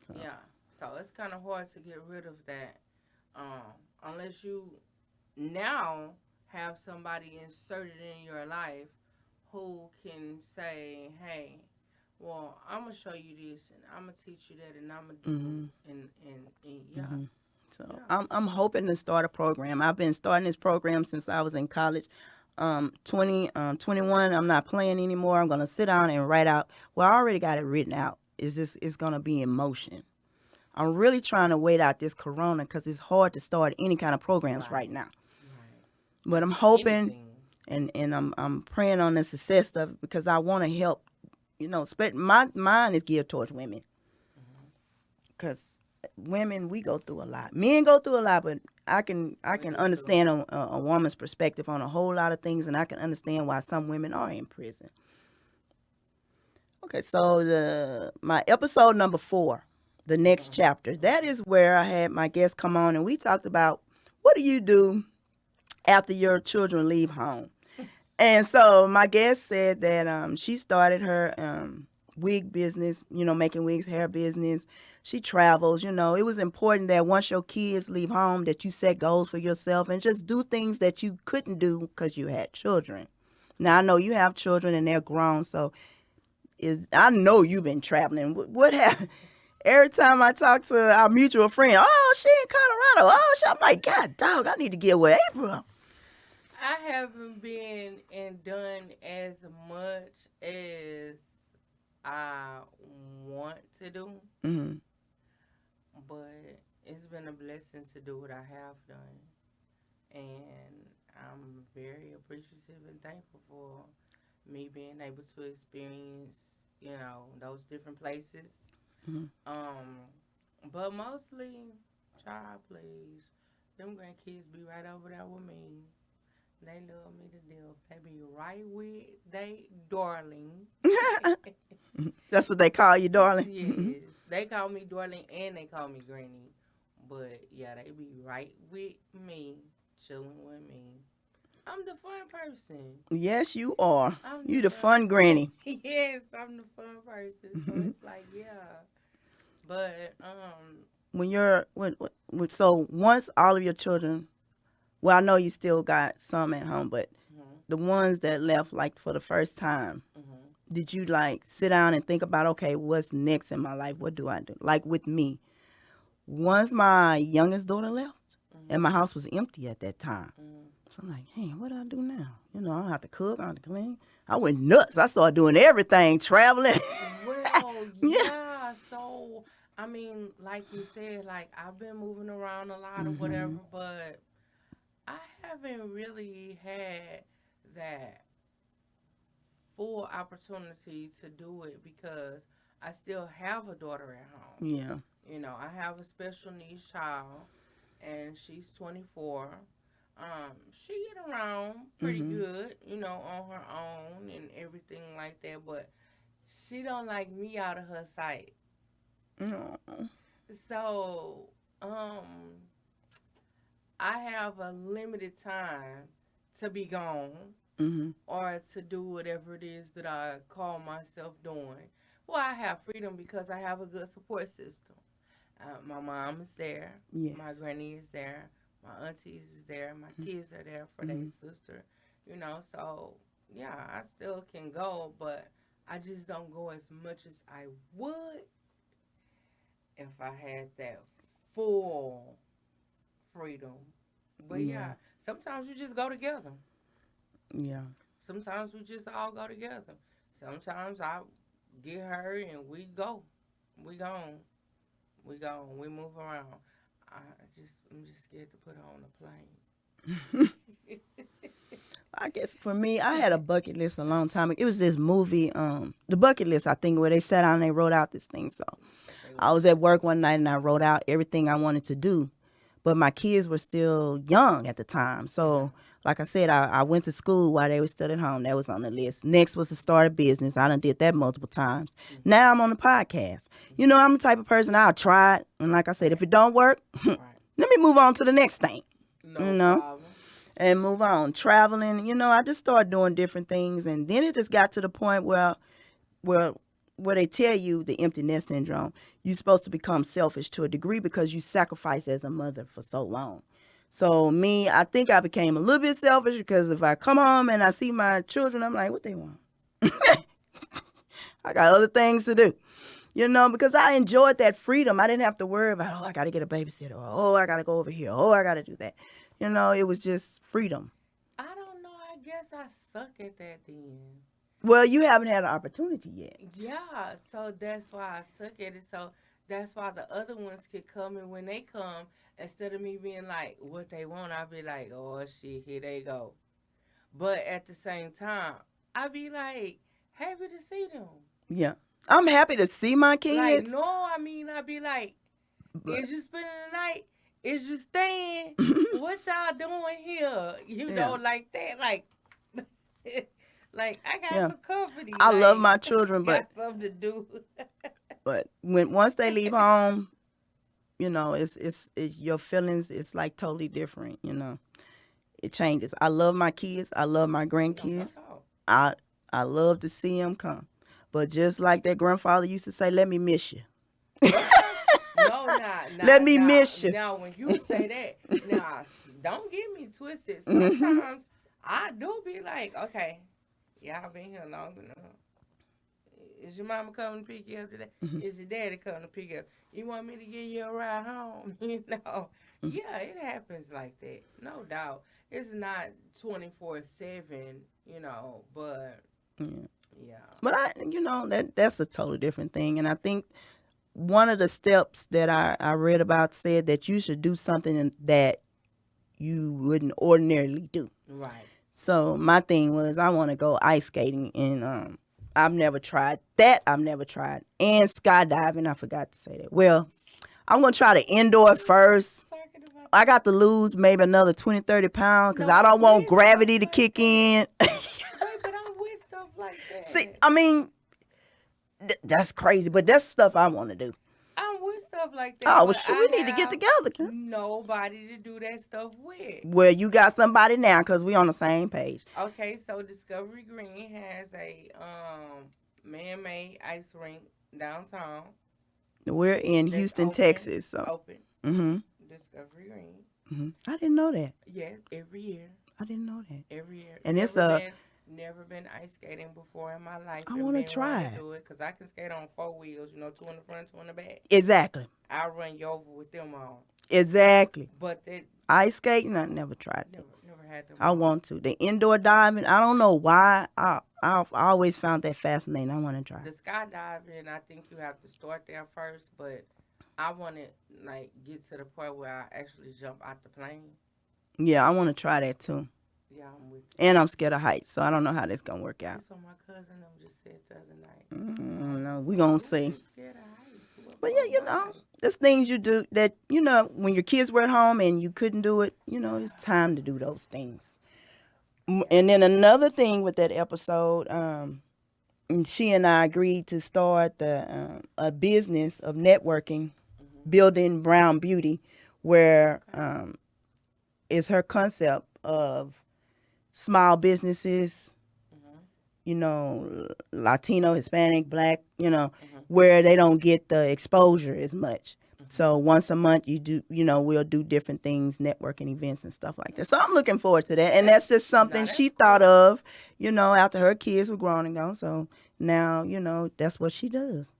So, Yeah. So it's kind of hard to get rid of that, unless you now have somebody inserted in your life who can say, "Hey, well, I'm gonna show you this, and I'm gonna teach you that, and I'm gonna do," hmm and yeah, hmm So yeah. I'm hoping to start a program. I've been starting this program since I was in college. 21, I'm not playing anymore. I'm gonna sit down and write out. Well, I already got it written out. It's gonna be in motion. I'm really trying to wait out this corona because it's hard to start any kind of programs right Right, now. right. But I'm hoping Anything. and I'm praying on the success of it because I want to help. You know, my mind is geared towards women Hmm. because women we go through a lot. Men go through a lot, but I We can do too. understand a woman's perspective on a whole lot of things, and I can understand why some women are in prison. Okay, so the my episode number 4, the next Hmm. chapter, that is where I had my guest come on, and we talked about what do you do after your children leave home. And so my guest said that she started her wig business, you know, making wigs, hair business. She travels, you know. It was important that once your kids leave home that you set goals for yourself and just do things that you couldn't do because you had children. Now I know you have children and they're grown, so I know you've been traveling. What happened? Every time I talk to our mutual friend, oh, she in Colorado. Oh, I'm like, God, dog, I need to get with April. I haven't been and done as much as I want to do, Hmm. but it's been a blessing to do what I have done. And I'm very appreciative and thankful for me being able to experience, those different places. Hmm. Um, but mostly, child, please, them grandkids be right over there with me. They love me to death. They be right with they darling. That's what they call you, darling. Yes, they call me darling and they call me granny. But yeah, they be right with me, chilling with me. I'm the fun person. Yes, you are. I'm the You the fun. fun granny. Yes, I'm the fun person. So it's like, yeah. But When you're so once all of your children, well, I know you still got some at home, but mhm, the ones that left like for the first time, mhm, did you like sit down and think about, okay, what's next in my life? What do I do? Like with me, once my youngest daughter left, mhm, and my house was empty at that time. mhm. So I'm like, hey, what do I do now? You know, I don't have to cook, I don't have to clean. I went nuts. I started doing everything, traveling. Well, Yeah. yeah. So, I mean, like you said, like I've been moving around a lot or whatever, Hmm. but I haven't really had that full opportunity to do it because I still have a daughter at home. Yeah. I have a special needs child, and she's 24. She get around pretty Hmm. good, on her own and everything like that, but she don't like me out of her sight. Oh. So, I have a limited time to be gone Hmm. or to do whatever it is that I call myself doing. Well, I have freedom because I have a good support system. My mom is there, Yes. my granny is there, my aunties is there, my kids are there for their Hmm. sister, So yeah, I still can go, but I just don't go as much as I would if I had that full freedom. But Yeah. yeah, sometimes we just go together. Yeah. Sometimes we just all go together. Sometimes I get her and we go. We gone. We gone. We move around. I'm just scared to put her on a plane. I guess for me, I had a bucket list a long time ago. It was this movie, The Bucket List, I think, where they sat down and they wrote out this thing. So Okay, I was at work one night and I wrote out everything I wanted to do. But my kids were still young at the time. So, like I said, I went to school while they were still at home. That was on the list. Next was to start a business. I done did that multiple times. Now I'm on the podcast. You know, I'm the type of person, I'll try it. And like I said, if it don't work, right. let me move on to the next thing. No You know? problem. And move on. Traveling, I just started doing different things. And then it just got to the point where they tell you the empty nest syndrome. You're supposed to become selfish to a degree because you sacrifice as a mother for so long. So me, I think I became a little bit selfish because if I come home and I see my children, I'm like, what they want? I got other things to do. Because I enjoyed that freedom. I didn't have to worry about, I got to get a babysitter. Or, I got to go over here. I got to do that. It was just freedom. I don't know. I guess I suck at that then. Well, you haven't had an opportunity yet. Yeah, so that's why I suck at it. So that's why the other ones could come, and when they come, instead of me being like what they want, I'll be like, oh shit, here they go. But at the same time, I be like happy to see them. Yeah. I'm happy to see my Like kids. no, I mean I be like, But is you spending the night? Is you staying? What y'all doing here? You know, yeah. like that, like. Like I got Yeah. some company. I love Like my children, got but something to do. once they leave home, it's your feelings. It's like totally different. It changes. I love my kids. I love my No, grandkids. fuck off. I love to see them come. But just like that grandfather used to say, let me miss you. No, Let me miss you. Now, when you say that, now don't get me twisted. Sometimes I do be like, okay, y'all been here long enough. Is your mama coming to pick you up today? Is your daddy coming to pick you up? You want me to give you a ride home? Yeah, it happens like that, no doubt. It's not 24/7, but Yeah. yeah. But that's a totally different thing. And I think one of the steps that I read about said that you should do something that you wouldn't ordinarily do. Right. So my thing was I want to go ice skating, and I've never tried that. I've never tried and skydiving. I forgot to say that. Well, I'm gonna try the indoor first. Talking about I got to lose maybe another 20, 30 pounds because No, I don't want with gravity stuff to like kick that. in. Wait, but I'm with stuff like See, that. I mean, that's crazy, but that's stuff I want to do. I'm with stuff like that, Oh, well, but shoot, we I need to get have together, Kim. nobody to do that stuff with. Well, you got somebody now because we on the same page. Okay, so Discovery Green has a man-made ice rink downtown. We're in That's Houston, open. Texas. So, Open. mm-hmm, Discovery Green. I didn't know that. Yes, every year. I didn't know that. Every year. And it's Never been ice skating before in my life. I and wanna been try wanting it. to do it because I can skate on 4 wheels. Two in the front, two in the back. Exactly. I run you over with them on. Exactly. But that Ice skating, I never tried that. never had them. I on. want to. The indoor diving, I don't know why. I always found that fascinating. I want to try. The skydiving, I think you have to start there first, but I want to get to the point where I actually jump out the plane. Yeah, I want to try that too. Yeah, I'm with you. And I'm scared of heights, so I don't know how that's gonna work out. That's what my cousin them just said the other night. No, we gonna Who see. is scared of heights? What But yeah, why? there's things you do that when your kids were at home and you couldn't do it. It's time to do those things. And then another thing with that episode, and she and I agreed to start a business of networking, building Brown Beauty, where is her concept of small businesses, Latino, Hispanic, Black, where they don't get the exposure as much. So once a month we'll do different things, networking events and stuff like that. So I'm looking forward to that. And that's just something that's she thought of, after her kids were grown and gone. So now, that's what she does.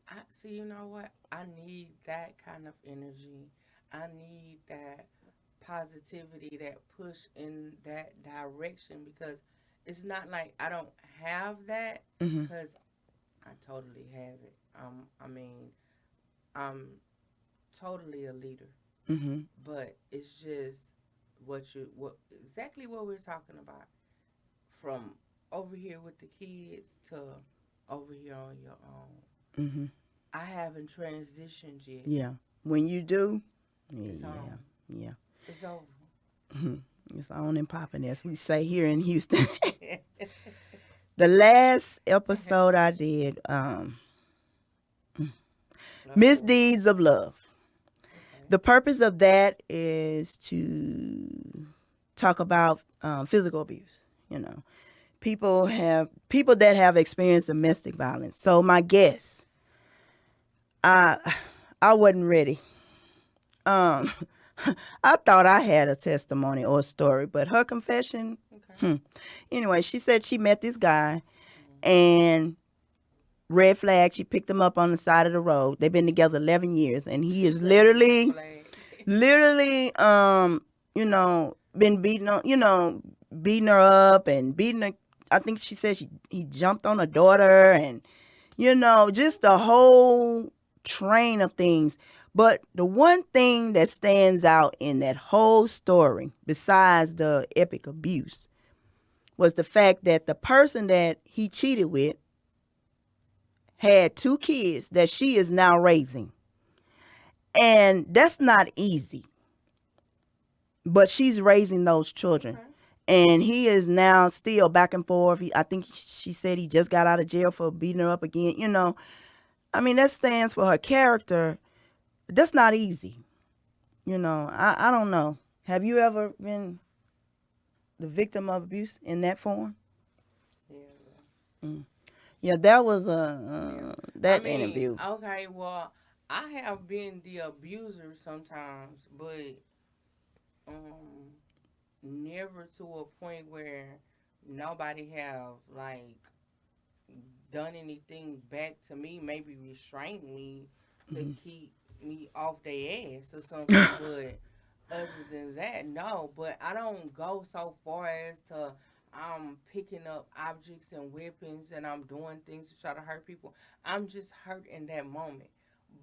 I see. You know what? I need that kind of energy. I need that positivity, that push in that direction because it's not like I don't have that because I totally have it. I mean, I'm totally a leader, Mhm. but it's just what exactly what we're talking about, from over here with the kids to over here on your own. Mhm. I haven't transitioned yet. Yeah. When you do, It's yeah, on. yeah. It's over. Mhm. It's on and popping, as we say here in Houston. The last episode I did, Flow forward. Misdeeds of Love. Okay. The purpose of that is to talk about physical abuse. You know, people that have experienced domestic violence. So my guess, I I wasn't ready. Um, I thought I had a testimony or a story, but her confession. Okay. Anyway, she said she met this guy Mm. and red flag. She picked him up on the side of the road. They've been together 11 years, and he She is said red literally, flag. literally, been beating on, beating her up and beating her. I think she said he jumped on her daughter and, just a whole train of things. But the one thing that stands out in that whole story, besides the epic abuse, was the fact that the person that he cheated with had two kids that she is now raising. And that's not easy. But she's raising those children. Okay. And he is now still back and forth. I think she said he just got out of jail for beating her up again. I mean, that stands for her character. That's not easy. I don't know. Have you ever been the victim of abuse in that form? Yeah. Mm. Yeah, that was Yeah. I that mean, interview. okay, well, I have been the abuser sometimes, but um never to a point where nobody have like done anything back to me, maybe restrained me to Mhm. keep me off their ass or something, but other than that, no. But I don't go so far as to I'm picking up objects and weapons and I'm doing things to try to hurt people. I'm just hurt in that moment.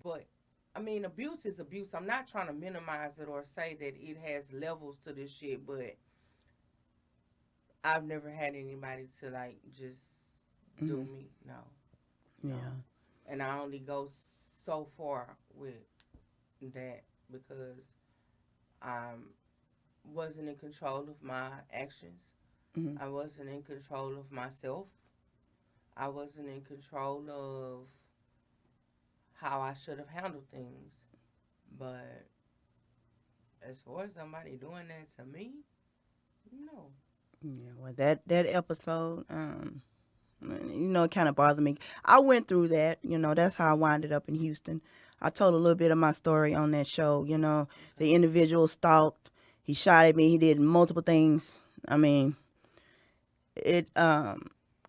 But I mean, abuse is abuse. I'm not trying to minimize it or say that it has levels to this shit, but I've never had anybody to like just do Mhm. me. No, no. Yeah. And I only go so far with that because I wasn't in control of my actions. Mhm. I wasn't in control of myself. I wasn't in control of how I should have handled things. But as far as somebody doing that to me, no. Yeah. Well, that episode, it kind of bothered me. I went through that. That's how I winded up in Houston. I told a little bit of my story on that show. Okay. The individual stalked. He shot at me. He did multiple things. I mean, it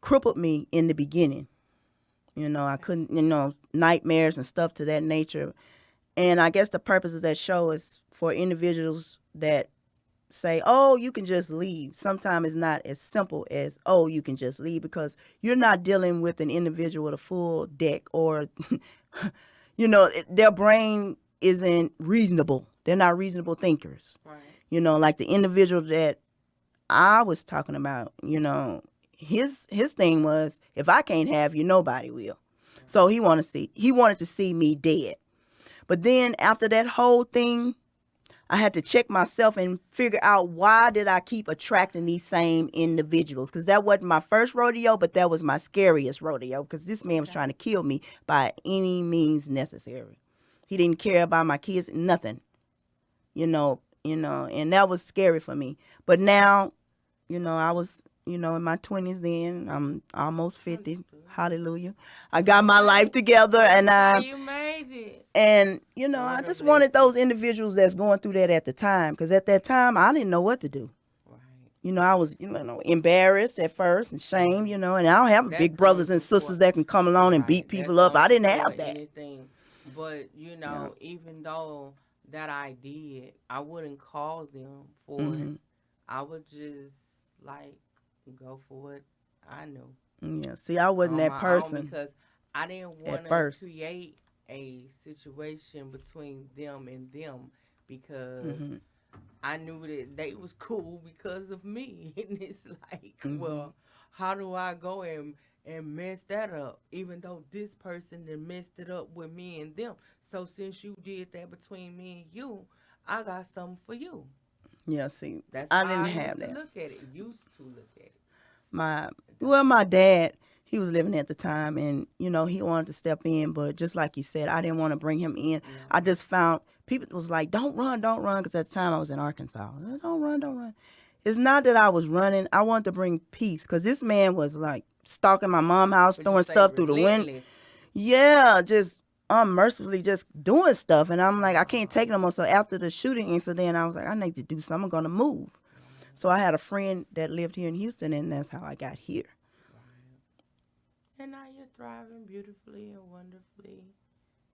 crippled me in the beginning. I Okay. couldn't, nightmares and stuff to that nature. And I guess the purpose of that show is for individuals that say, oh, you can just leave. Sometimes it's not as simple as, oh, you can just leave, because you're not dealing with an individual with a full deck, or, their brain isn't reasonable. They're not reasonable thinkers. Right. Like the individual that I was talking about, his thing was, if I can't have you, nobody will. So he wanted to see me dead. But then after that whole thing, I had to check myself and figure out, why did I keep attracting these same individuals? Because that wasn't my first rodeo, but that was my scariest rodeo, because this man was Okay. trying to kill me by any means necessary. He didn't care about my kids, nothing, and that was scary for me. But now, I was, in my 20s then. I'm almost 50. Understood. Hallelujah. I got my life Okay. together, That's how you made it. I What a just wanted those blessing. individuals that's going through that at the time, because at that time I didn't know what to do. Right. I was, embarrassed at first and shamed, Right. and I don't have That big brothers comes and before. sisters that can come along and beat Right. That people up. I comes didn't before have that. anything. But Yeah. even though that I did, I wouldn't call them for it. Hmm. I would just like go for what I knew Yeah. See, I wasn't on that my own person because I didn't at want to first. create a situation between them and them because Mhm. I knew that they was cool because of me. And it's like, Mhm. well, how do I go and mess that up? Even though this person that messed it up with me and them. So since you did that between me and you, I got something for you. Yeah, see, That's I how didn't I have used to that. look at it. Used to look at it. My I don't. well, my dad, he was living at the time, and he wanted to step in, but just like you said, I didn't want to bring him in. I No. just found people was like, don't run," because at the time I was in Arkansas. Don't run, don't run. It's not that I was running. I wanted to bring peace, because this man was like stalking my mom's house, Would you throwing say stuff through the window. relentless? Yeah, just unmercifully just doing stuff, and I'm like, I can't Wow. take it no more. So after the shooting incident, I was like, I need to do something. I'm gonna move. So I Right. had a friend that lived here in Houston, and that's how I got here. Right. And now you're thriving beautifully and wonderfully.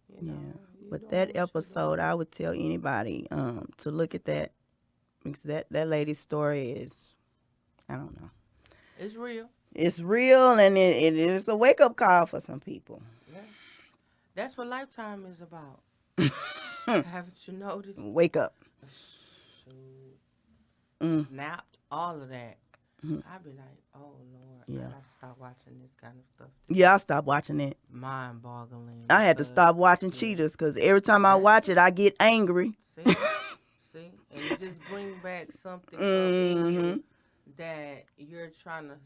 You Yeah. know, you're But doing that what you're episode, doing. I would tell anybody to look at that, because that lady's story is, I don't know. It's real. It's real, and it is a wake up call for some people. Yeah. That's what Lifetime is about. Haven't you noticed? Wake up. Shoot, Mm, snapped, all of that. mhm. I'd be like, oh Lord, I Yeah. gotta stop watching this kind of stuff. This Yeah, I is stopped watching it. mind boggling I had to because, stop watching yeah, Cheetahs because every time I that's watch it. it, I get angry. See? See? And it just bring back something up in Mm-hmm. you that you're trying to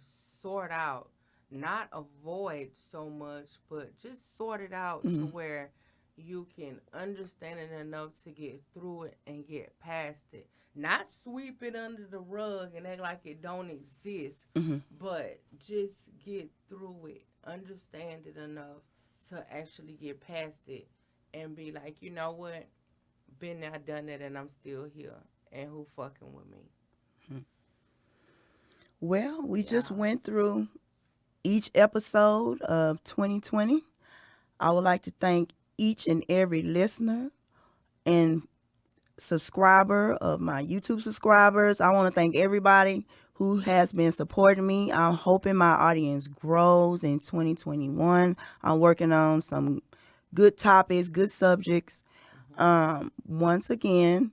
sort out, not avoid so much, but just sort it out to Mm-hmm. where you can understand it enough to get through it and get past it. Not sweep it under the rug and act like it don't exist, Mm-hmm. but just get through it, understand it enough to actually get past it and be like, you know what? Been there, done that, and I'm still here. And who fucking with me? Well, we just Yeah. went through each episode of 2020. I would like to thank each and every listener and subscriber of my YouTube subscribers. I want to thank everybody who has been supporting me. I'm hoping my audience grows in 2021. I'm working on some good topics, good subjects. Hmm. Once again,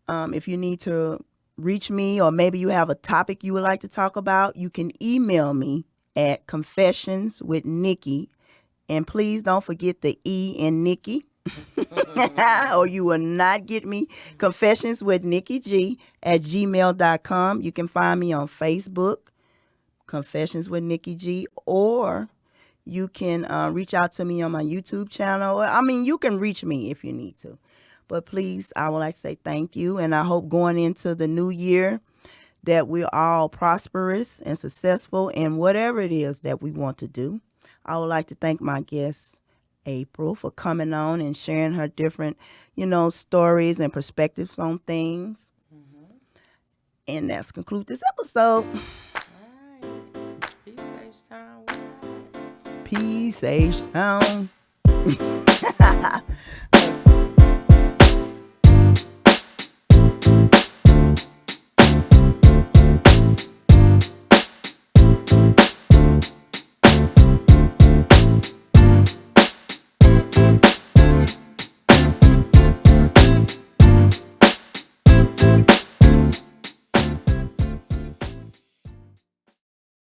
if you need to reach me, or maybe you have a topic you would like to talk about, you can email me at confessions with Nikki. And please don't forget the E in Nikki. Or you will not get me. Confessions with Nikki G at gmail.com. You can find me on Facebook, Confessions with Nikki G, or you can reach out to me on my YouTube channel. I mean, you can reach me if you need to. But please, I would like to say thank you. And I hope going into the new year that we're all prosperous and successful in whatever it is that we want to do. I would like to thank my guest, April, for coming on and sharing her different, stories and perspectives on things. Hmm. And that's conclude this episode. All right. Peace, H-Town. We out. Peace, H Town.